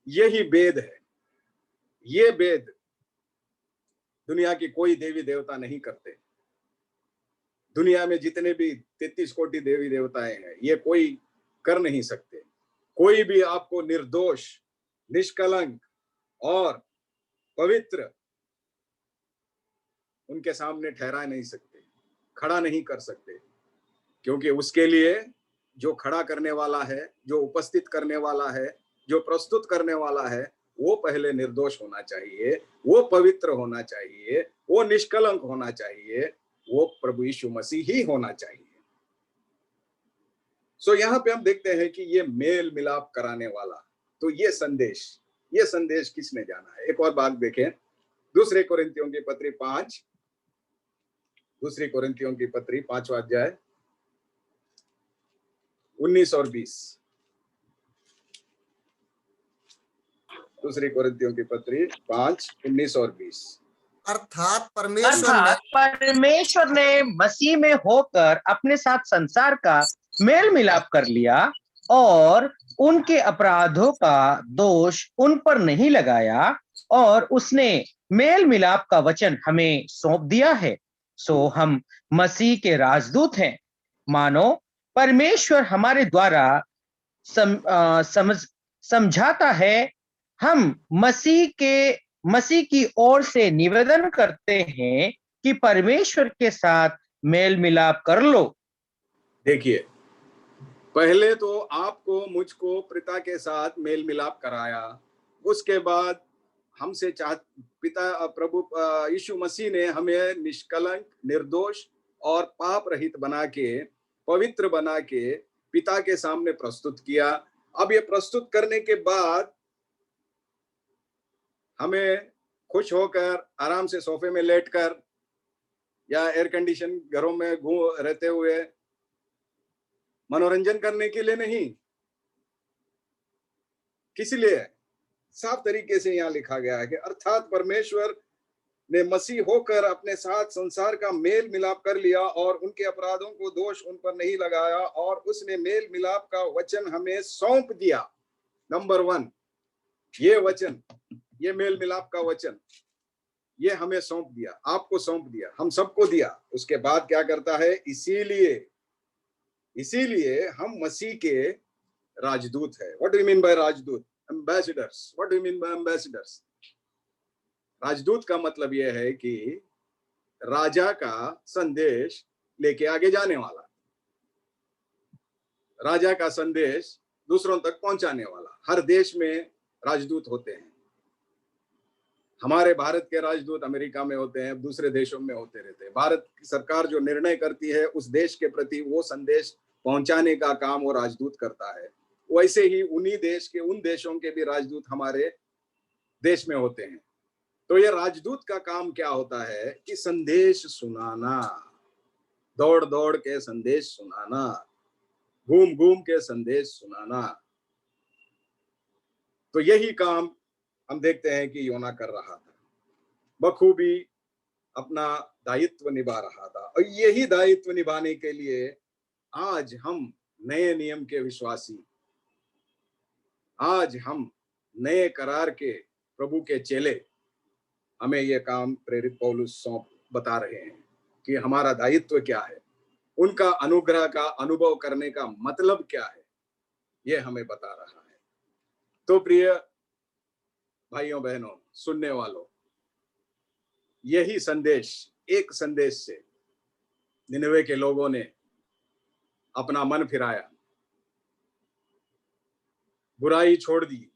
यही भेद है। ये भेद दुनिया की कोई देवी देवता नहीं करते। दुनिया में जितने भी 33 कोटि देवी देवताएं हैं, ये कोई कर नहीं सकते। कोई भी आपको निर्दोष, निष्कलंक और पवित्र उनके सामने ठहरा नहीं सकते, खड़ा नहीं कर सकते, क्योंकि उसके लिए जो खड़ा करने वाला है, जो उपस्थित करने वाला है, जो प्रस्तुत करने वाला है, वो पहले निर्दोष होना चाहिए, वो पवित्र होना चाहिए, वो निष्कलंक होना चाहिए, वो प्रभु यीशु मसीह ही होना चाहिए। सो यहाँ पे हम देखते हैं कि ये मेल मिलाप कराने वाला, तो ये संदेश किसने जाना है? एक और बात देखें, दूसरे कोरिन्थियों की पत्री 5वां अध्याय 19 और 20। दूसरी कोरिन्थियों की पत्री 5:19 और 20। अर्थात परमेश्वर ने मसीह में होकर अपने साथ संसार का मेल मिलाप कर लिया और उनके अपराधों का दोष उन पर नहीं लगाया, और उसने मेल मिलाप का वचन हमें सौंप दिया है। सो हम मसीह के राजदूत हैं। मानो परमेश्वर हमारे द्वारा समझाता है, हम मसीह की ओर से निवेदन करते हैं कि परमेश्वर के साथ मेल मिलाप कर लो। देखिए, पहले तो आपको, मुझको पिता के साथ मेल मिलाप कराया, उसके बाद हमसे पिता प्रभु यीशु मसीह ने हमें निष्कलंक, निर्दोष और पाप रहित बना के, पवित्र बना के पिता के सामने प्रस्तुत किया। अब ये प्रस्तुत करने के बाद हमें खुश होकर आराम से सोफे में लेटकर या एयर कंडीशन घरों में रहते हुए मनोरंजन करने के लिए नहीं। किस लिए? साफ तरीके से यहाँ लिखा गया है कि अर्थात परमेश्वर ने मसीह होकर अपने साथ संसार का मेल मिलाप कर लिया और उनके अपराधों को दोष उन पर नहीं लगाया, और उसने मेल मिलाप का वचन हमें सौंप दिया। नंबर 1, ये वचन, ये मेल मिलाप का वचन, ये हमें सौंप दिया, आपको सौंप दिया, हम सबको दिया। उसके बाद क्या करता है, इसीलिए हम मसीह के राजदूत है। What do you mean by राजदूत? Ambassadors. What do you mean by ambassadors? राजदूत का मतलब यह है कि राजा का संदेश लेके आगे जाने वाला, राजा का संदेश दूसरों तक पहुंचाने वाला। हर देश में राजदूत होते हैं। हमारे भारत के राजदूत अमेरिका में होते हैं, दूसरे देशों में होते रहते हैं। भारत की सरकार जो निर्णय करती है उस देश के प्रति वो संदेश पहुंचाने का काम वो राजदूत करता है। वैसे ही उन्हीं देश के, उन देशों के भी राजदूत हमारे देश में होते हैं। तो ये राजदूत का काम क्या होता है कि संदेश सुनाना, दौड़ दौड़ के संदेश सुनाना, घूम घूम के संदेश सुनाना। तो यही काम हम देखते हैं कि योना कर रहा था, बखूबी अपना दायित्व निभा रहा था। और यही दायित्व निभाने के लिए आज हम नए नियम के विश्वासी, आज हम नए करार के प्रभु के चेले, हमें यह काम प्रेरित पौलुस सौंप बता रहे हैं कि हमारा दायित्व क्या है, उनका अनुग्रह का अनुभव करने का मतलब क्या है, यह हमें बता रहा है। तो प्रिय भाइयों बहनों, सुनने वालों, यही संदेश, एक संदेश से निनवे के लोगों ने अपना मन फिराया, बुराई छोड़ दी,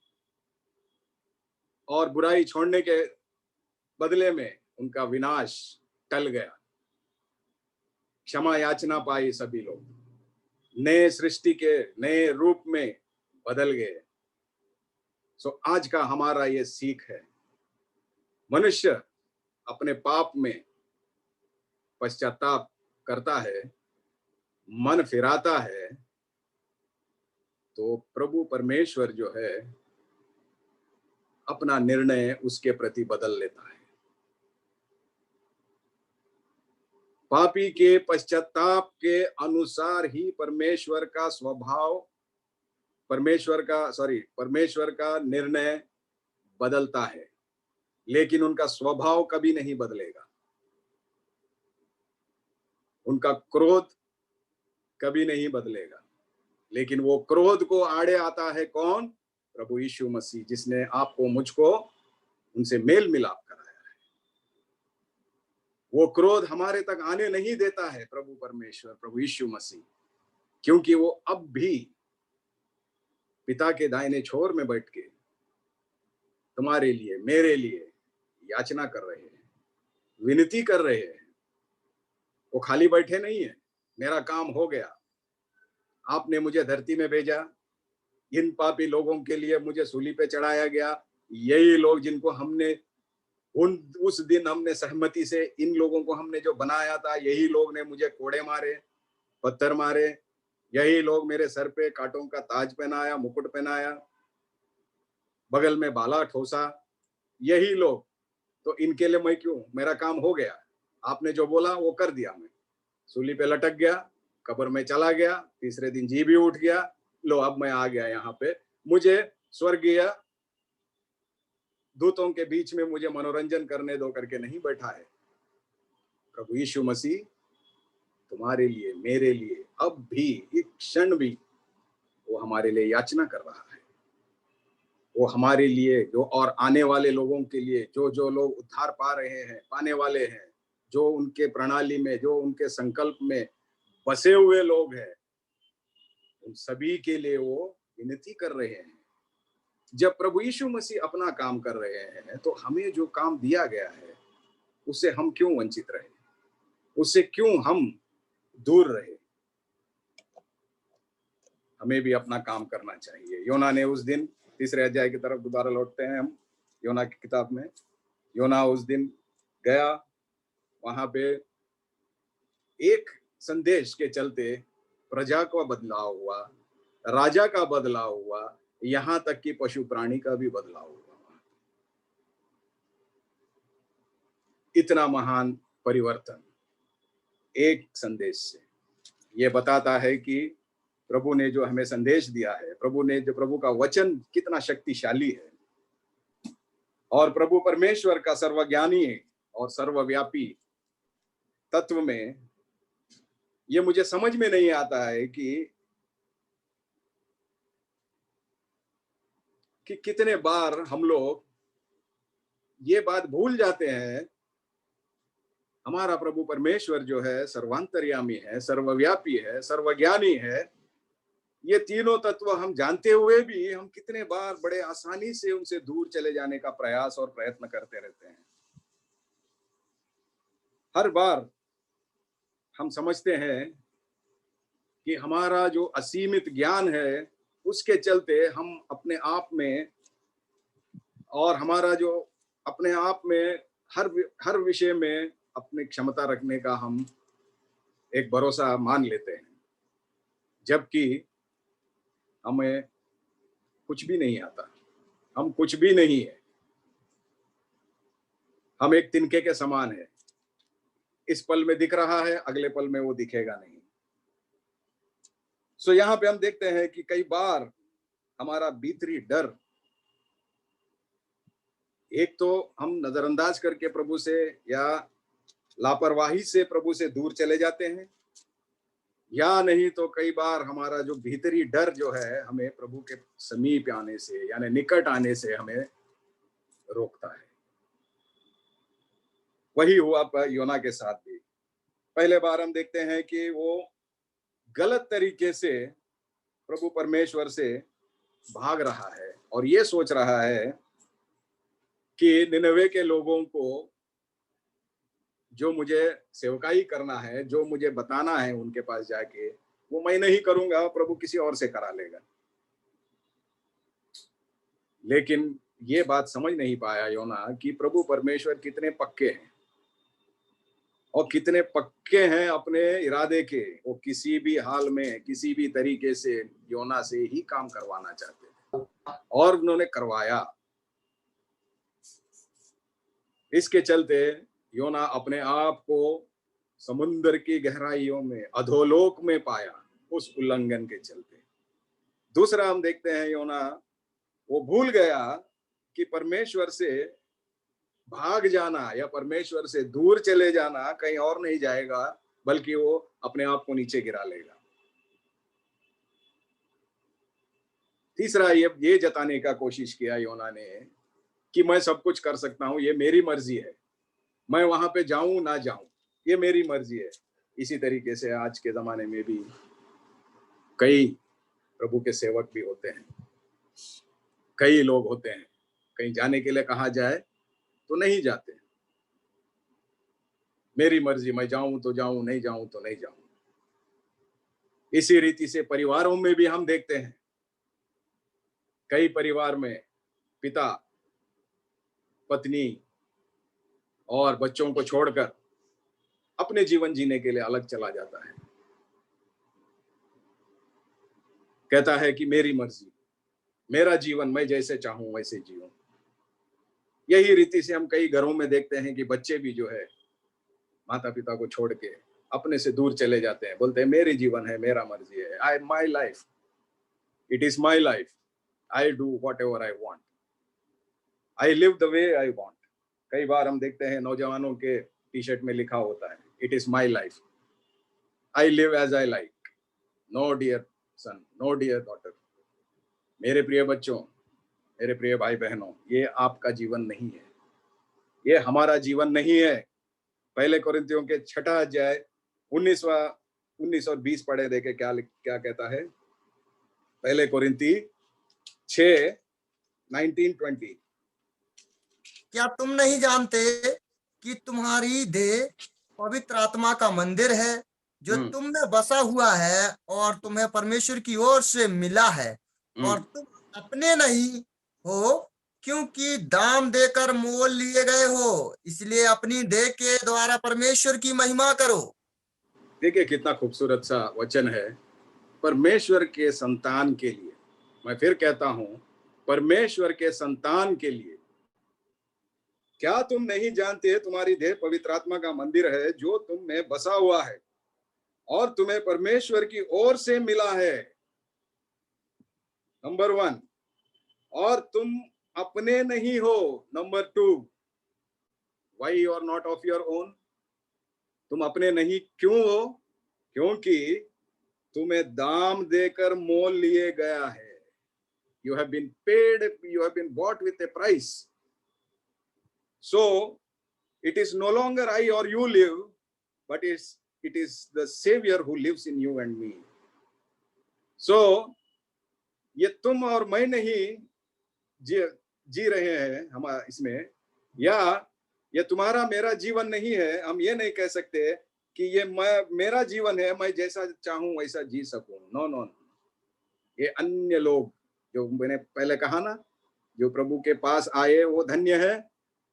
और बुराई छोड़ने के बदले में उनका विनाश टल गया। क्षमा याचना पाई सभी लोग, नए सृष्टि के नए रूप में बदल गए। सो आज का हमारा ये सीख है, मनुष्य अपने पाप में पश्चाताप करता है, मन फिराता है, तो प्रभु परमेश्वर जो है अपना निर्णय उसके प्रति बदल लेता है। पापी के पश्चाताप के अनुसार ही परमेश्वर का निर्णय बदलता है, लेकिन उनका स्वभाव कभी नहीं बदलेगा। उनका क्रोध कभी नहीं बदलेगा, लेकिन वो क्रोध को आड़े आता है कौन? प्रभु यीशु मसीह, जिसने आपको, मुझको उनसे मेल मिलाप कराया है। वो क्रोध हमारे तक आने नहीं देता है प्रभु परमेश्वर, प्रभु यीशु मसीह, क्योंकि वो अब भी पिता के दाहिने छोर में बैठ के तुम्हारे लिए, मेरे लिए याचना कर रहे हैं, विनती कर रहे हैं। वो खाली बैठे नहीं है, मेरा काम हो गया, आपने मुझे धरती में भेजा, इन पापी लोगों के लिए मुझे सूली पे चढ़ाया गया। यही लोग जिनको हमने उस दिन हमने सहमति से इन लोगों को हमने जो बनाया था, यही लोग ने मुझे कोड़े मारे, पत्थर मारे, यही लोग मेरे सर पे कांटों का ताज पहनाया, मुकुट पहनाया, बगल में बाला ठोसा, यही लोग। तो इनके लिए मैं क्यों, मेरा काम हो गया, आपने जो बोला वो कर दिया। मैं सूली पे लटक गया, कब्र में चला गया, तीसरे दिन जी भी उठ गया, लो अब मैं आ गया यहाँ पे, मुझे स्वर्गीय दूतों के बीच में मुझे मनोरंजन करने दो करके नहीं बैठा है। प्रभु यीशु मसीह तुम्हारे लिए, मेरे लिए अब भी, एक क्षण भी वो हमारे लिए याचना कर रहा है। वो हमारे लिए, जो और आने वाले लोगों के लिए, जो लोग उद्धार पा रहे हैं, पाने वाले हैं, जो उनके प्रणाली में, जो उनके संकल्प में बसे हुए लोग हैं, उन सभी के लिए वो विनती कर रहे हैं। जब प्रभु यीशु मसीह अपना काम कर रहे हैं, तो हमें जो काम दिया गया है उससे हम क्यों वंचित रहे, उससे क्यों हम दूर रहे? हमें भी अपना काम करना चाहिए। योना ने उस दिन, तीसरे अध्याय की तरफ दोबारा लौटते हैं हम, योना की किताब में। योना उस दिन गया, वहां पे एक संदेश के चलते प्रजा का बदलाव हुआ, राजा का बदलाव हुआ, यहाँ तक कि पशु प्राणी का भी बदलाव हुआ। इतना महान परिवर्तन एक संदेश से। ये बताता है कि प्रभु ने जो हमें संदेश दिया है, प्रभु का वचन कितना शक्तिशाली है, और प्रभु परमेश्वर का सर्वज्ञानी और सर्वव्यापी तत्व में ये मुझे समझ में नहीं आता है कि कितने बार हम लोग ये बात भूल जाते हैं, हमारा प्रभु परमेश्वर जो है सर्वांतर्यामी है, सर्वव्यापी है, सर्वज्ञानी है। ये तीनों तत्व हम जानते हुए भी हम कितने बार बड़े आसानी से उनसे दूर चले जाने का प्रयास और प्रयत्न करते रहते हैं। हर बार हम समझते हैं कि हमारा जो असीमित ज्ञान है उसके चलते हम अपने आप में, और हमारा जो अपने आप में हर विषय में अपनी क्षमता रखने का हम एक भरोसा मान लेते हैं, जबकि हमें कुछ भी नहीं आता। हम कुछ भी नहीं है, हम एक तिनके के समान है। इस पल में दिख रहा है, अगले पल में वो दिखेगा नहीं। सो यहाँ पे हम देखते हैं कि कई बार हमारा भीतरी डर, एक तो हम नजरअंदाज करके प्रभु से या लापरवाही से प्रभु से दूर चले जाते हैं, या नहीं तो कई बार हमारा जो भीतरी डर जो है हमें प्रभु के समीप आने से, यानी निकट आने से हमें रोकता है। वही हुआ योना के साथ भी। पहले बार हम देखते हैं कि वो गलत तरीके से प्रभु परमेश्वर से भाग रहा है और ये सोच रहा है कि निनवे के लोगों को जो मुझे सेवकाई करना है, जो मुझे बताना है उनके पास जाके, वो मैं नहीं करूंगा, प्रभु किसी और से करा लेगा। लेकिन ये बात समझ नहीं पाया योना कि प्रभु परमेश्वर कितने पक्के हैं और कितने पक्के हैं अपने इरादे के। वो किसी भी हाल में, किसी भी तरीके से योना से ही काम करवाना चाहते थे, और उन्होंने करवाया। इसके चलते योना अपने आप को समुद्र की गहराइयों में, अधोलोक में पाया, उस उल्लंघन के चलते। दूसरा हम देखते हैं योना वो भूल गया कि परमेश्वर से भाग जाना या परमेश्वर से दूर चले जाना कहीं और नहीं जाएगा, बल्कि वो अपने आप को नीचे गिरा लेगा। तीसरा ये जताने का कोशिश किया योना ने कि मैं सब कुछ कर सकता हूं, ये मेरी मर्जी है, मैं वहां पे जाऊं ना जाऊं, ये मेरी मर्जी है। इसी तरीके से आज के जमाने में भी कई प्रभु के सेवक भी होते हैं, कई लोग होते हैं, कहीं जाने के लिए कहा जाए तो नहीं जाते। मेरी मर्जी, मैं जाऊं तो जाऊं, नहीं जाऊं तो नहीं जाऊं। इसी रीति से परिवारों में भी हम देखते हैं, कई परिवार में पिता पत्नी और बच्चों को छोड़कर अपने जीवन जीने के लिए अलग चला जाता है, कहता है कि मेरी मर्जी, मेरा जीवन, मैं जैसे चाहूं वैसे जीऊं। यही रीति से हम कई घरों में देखते हैं कि बच्चे भी जो है माता पिता को छोड़ के अपने से दूर चले जाते हैं, बोलते हैं मेरी जीवन है, मेरा मर्जी है, my life, it is my life, I do what ever I want, I live the way I want. कई बार हम देखते हैं नौजवानों के टी शर्ट में लिखा होता है, it is my life, I live as I like, no dear son, no dear daughter. मेरे प्रिय बच्चों, मेरे प्रिय भाई बहनों, ये आपका जीवन नहीं है, ये हमारा जीवन नहीं है। पहले कोरिन्थियों के 6 अध्याय 19 और 20 पढ़े, देखे क्या कहता है। पहले कोरिन्थी 6:19-20। क्या तुम नहीं जानते कि तुम्हारी देह पवित्र आत्मा का मंदिर है, जो तुम में बसा हुआ है और तुम्हें परमेश्वर की ओर से मिला है, और तुम अपने नहीं हो, क्योंकि दाम देकर मोल लिए गए हो, इसलिए अपनी देह के द्वारा परमेश्वर की महिमा करो। देखिए कितना खूबसूरत सा वचन है। परमेश्वर के संतान के लिए, मैं फिर कहता हूं, परमेश्वर के संतान के लिए क्या तुम नहीं जानते तुम्हारी देह पवित्र आत्मा का मंदिर है जो तुम में बसा हुआ है और तुम्हें परमेश्वर की ओर से मिला है। नंबर 1, और तुम अपने नहीं हो। Number 2, why you are not of your own. तुम अपने नहीं क्यों हो? क्योंकि तुम्हें दाम देकर मोल लिए गया है। You have been paid, you have been bought with a price. So it is no longer I or you live, but it is the Savior who lives in you and me. So ये तुम और मैं नहीं जी रहे हैं हम इसमें, या ये तुम्हारा मेरा जीवन नहीं है। हम ये नहीं कह सकते कि ये मेरा जीवन है, मैं जैसा चाहूं वैसा जी सकूं। नो नो, ये अन्य लोग, जो मैंने पहले कहा ना, जो प्रभु के पास आए वो धन्य है,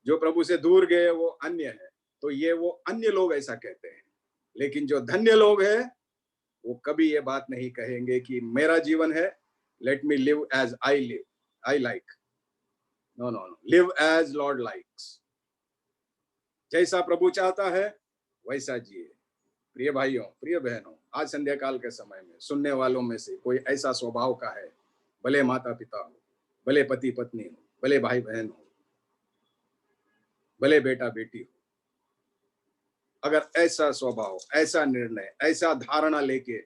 जो प्रभु से दूर गए वो अन्य है। तो ये वो अन्य लोग ऐसा कहते हैं, लेकिन जो धन्य लोग हैं वो कभी ये बात नहीं कहेंगे कि मेरा जीवन है, let me live as I like. No no no, live as Lord likes. जैसा प्रभु चाहता है वैसा जिए। प्रिय भाइयों, प्रिय बहनों, आज संध्या काल के समय में सुनने वालों में से कोई ऐसा स्वभाव का है, भले माता पिता हो, भले पति पत्नी हो, भले भाई बहन हो, भले बेटा बेटी हो, अगर ऐसा स्वभाव, ऐसा निर्णय, ऐसा धारणा लेके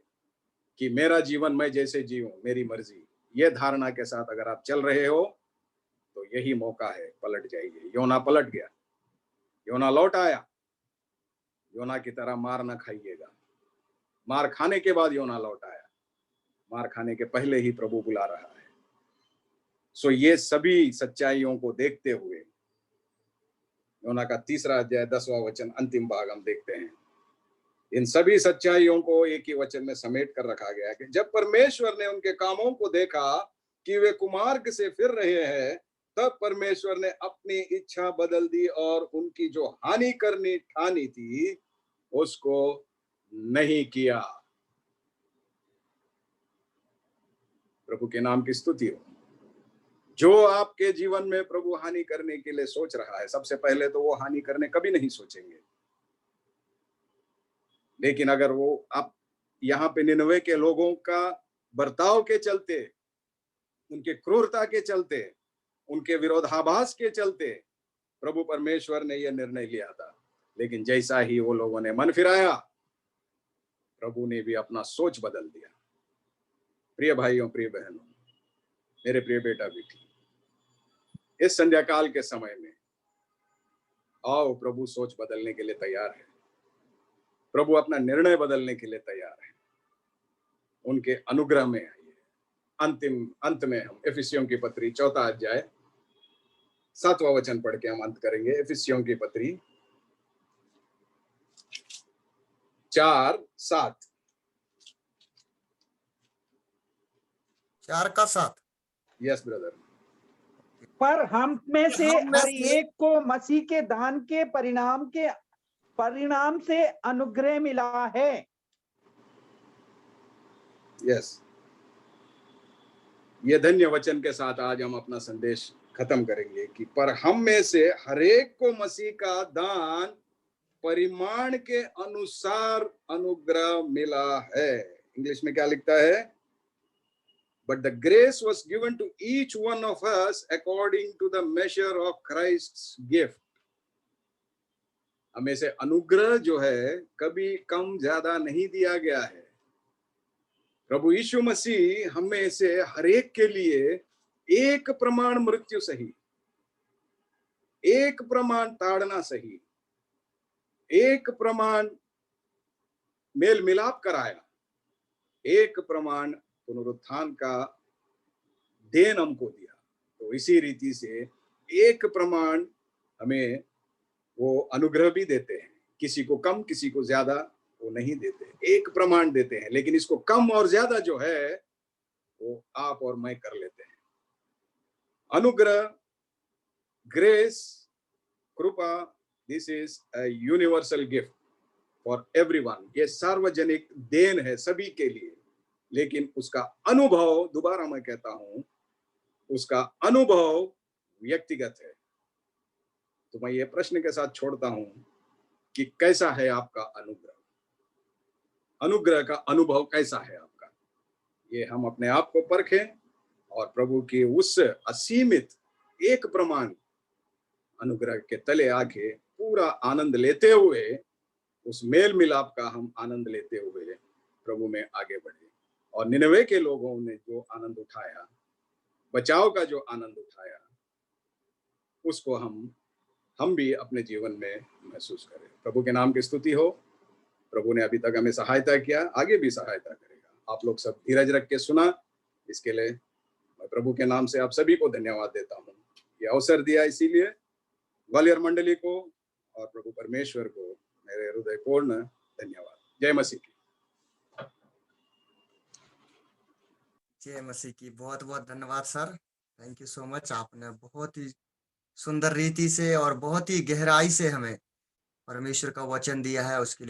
कि मेरा जीवन मैं जैसे जीऊं, मेरी मर्जी, ये धारणा के साथ अगर आप चल रहे हो तो यही मौका है, पलट जाइए। योना पलट गया, योना लौट आया। योना की तरह मार ना खाइएगा। मार खाने के बाद योना लौट आया, मार खाने के पहले ही प्रभु बुला रहा है। सो ये सभी सच्चाइयों को देखते हुए योना का 3 अध्याय 10वां वचन अंतिम भाग हम देखते हैं। इन सभी सच्चाइयों को एक ही वचन में समेट कर रखा गया कि जब परमेश्वर ने उनके कामों को देखा कि वे कुमार्ग से फिर रहे हैं, तब परमेश्वर ने अपनी इच्छा बदल दी और उनकी जो हानि करनी ठानी थी उसको नहीं किया। प्रभु के नाम की स्तुति हो। जो आपके जीवन में प्रभु हानि करने के लिए सोच रहा है, सबसे पहले तो वो हानि करने कभी नहीं सोचेंगे। लेकिन अगर वो आप यहाँ पे निनवे के लोगों का बर्ताव के चलते, उनके क्रूरता के चलते, उनके विरोधाभास के चलते प्रभु परमेश्वर ने यह निर्णय लिया था, लेकिन जैसा ही वो लोगों ने मन फिराया, प्रभु ने भी अपना सोच बदल दिया। प्रिय भाइयों, प्रिय बहनों, मेरे प्रिय बेटा बेटी, इस संध्या काल के समय में आओ, प्रभु सोच बदलने के लिए तैयार है। प्रभु अपना निर्णय बदलने के लिए तैयार है। उनके अनुग्रह में आइए। अंत में हम इफिसियों की पत्री 4 अध्याय 7वां वचन पढ़ के हम अंत करेंगे। इफिसियों की पत्री 4:7। 4 का 7। Yes brother. पर हम में से हम में हर से- एक को मसीह के दान के परिणाम से अनुग्रह मिला है। यस, ये धन्य वचन के साथ आज हम अपना संदेश खत्म करेंगे कि पर हम में से हरेक को मसीह का दान परिमाण के अनुसार अनुग्रह मिला है। इंग्लिश में क्या लिखता है? But the grace was given to each one of us according to the measure of Christ's gift. हमें से अनुग्रह जो है कभी कम ज्यादा नहीं दिया गया है। प्रभु यीशु मसीह हमें से हरेक के लिए एक प्रमाण मृत्यु सही, एक प्रमाण ताड़ना सही, एक प्रमाण मेल मिलाप कराया, एक प्रमाण पुनरुत्थान का देन हमको दिया। तो इसी रीति से एक प्रमाण हमें वो अनुग्रह भी देते हैं। किसी को कम, किसी को ज्यादा वो नहीं देते, एक प्रमाण देते हैं। लेकिन इसको कम और ज्यादा जो है वो आप और मैं कर लेते हैं। अनुग्रह, ग्रेस, कृपा, this is a universal gift for everyone. ये सार्वजनिक देन है सभी के लिए, लेकिन उसका अनुभव, दोबारा मैं कहता हूं, उसका अनुभव व्यक्तिगत है। तो मैं ये प्रश्न के साथ छोड़ता हूं कि कैसा है आपका अनुग्रह, अनुग्रह का अनुभव कैसा है आपका। ये हम अपने आप को परखें और प्रभु की उस असीमित एक प्रमाण अनुग्रह के तले आके पूरा आनंद लेते हुए, उस मेल मिलाप का हम आनंद लेते हुए प्रभु में आगे बढ़े। और निनवे के लोगों ने जो आनंद उठाया, बचाव का जो आनंद उठाया, उसको हम भी अपने जीवन में महसूस करें। प्रभु के नाम की स्तुति हो। प्रभु ने अभी तक हमें सहायता किया, आगे भी सहायता करेगा। आप लोग सब धीरज रख के सुना, इसके लिए मैं प्रभु के नाम से आप सभी को धन्यवाद देता हूँ। ये अवसर दिया इसीलिए ग्वालियर मंडली को और प्रभु परमेश्वर को मेरे हृदयपूर्ण धन्यवाद। जय मसीह की। जय मसीह की। बहुत बहुत धन्यवाद sir, thank you so much. आपने बहुत ही सुंदर रीति से और बहुत ही गहराई से हमें परमेश्वर का वचन दिया है, उसके लिए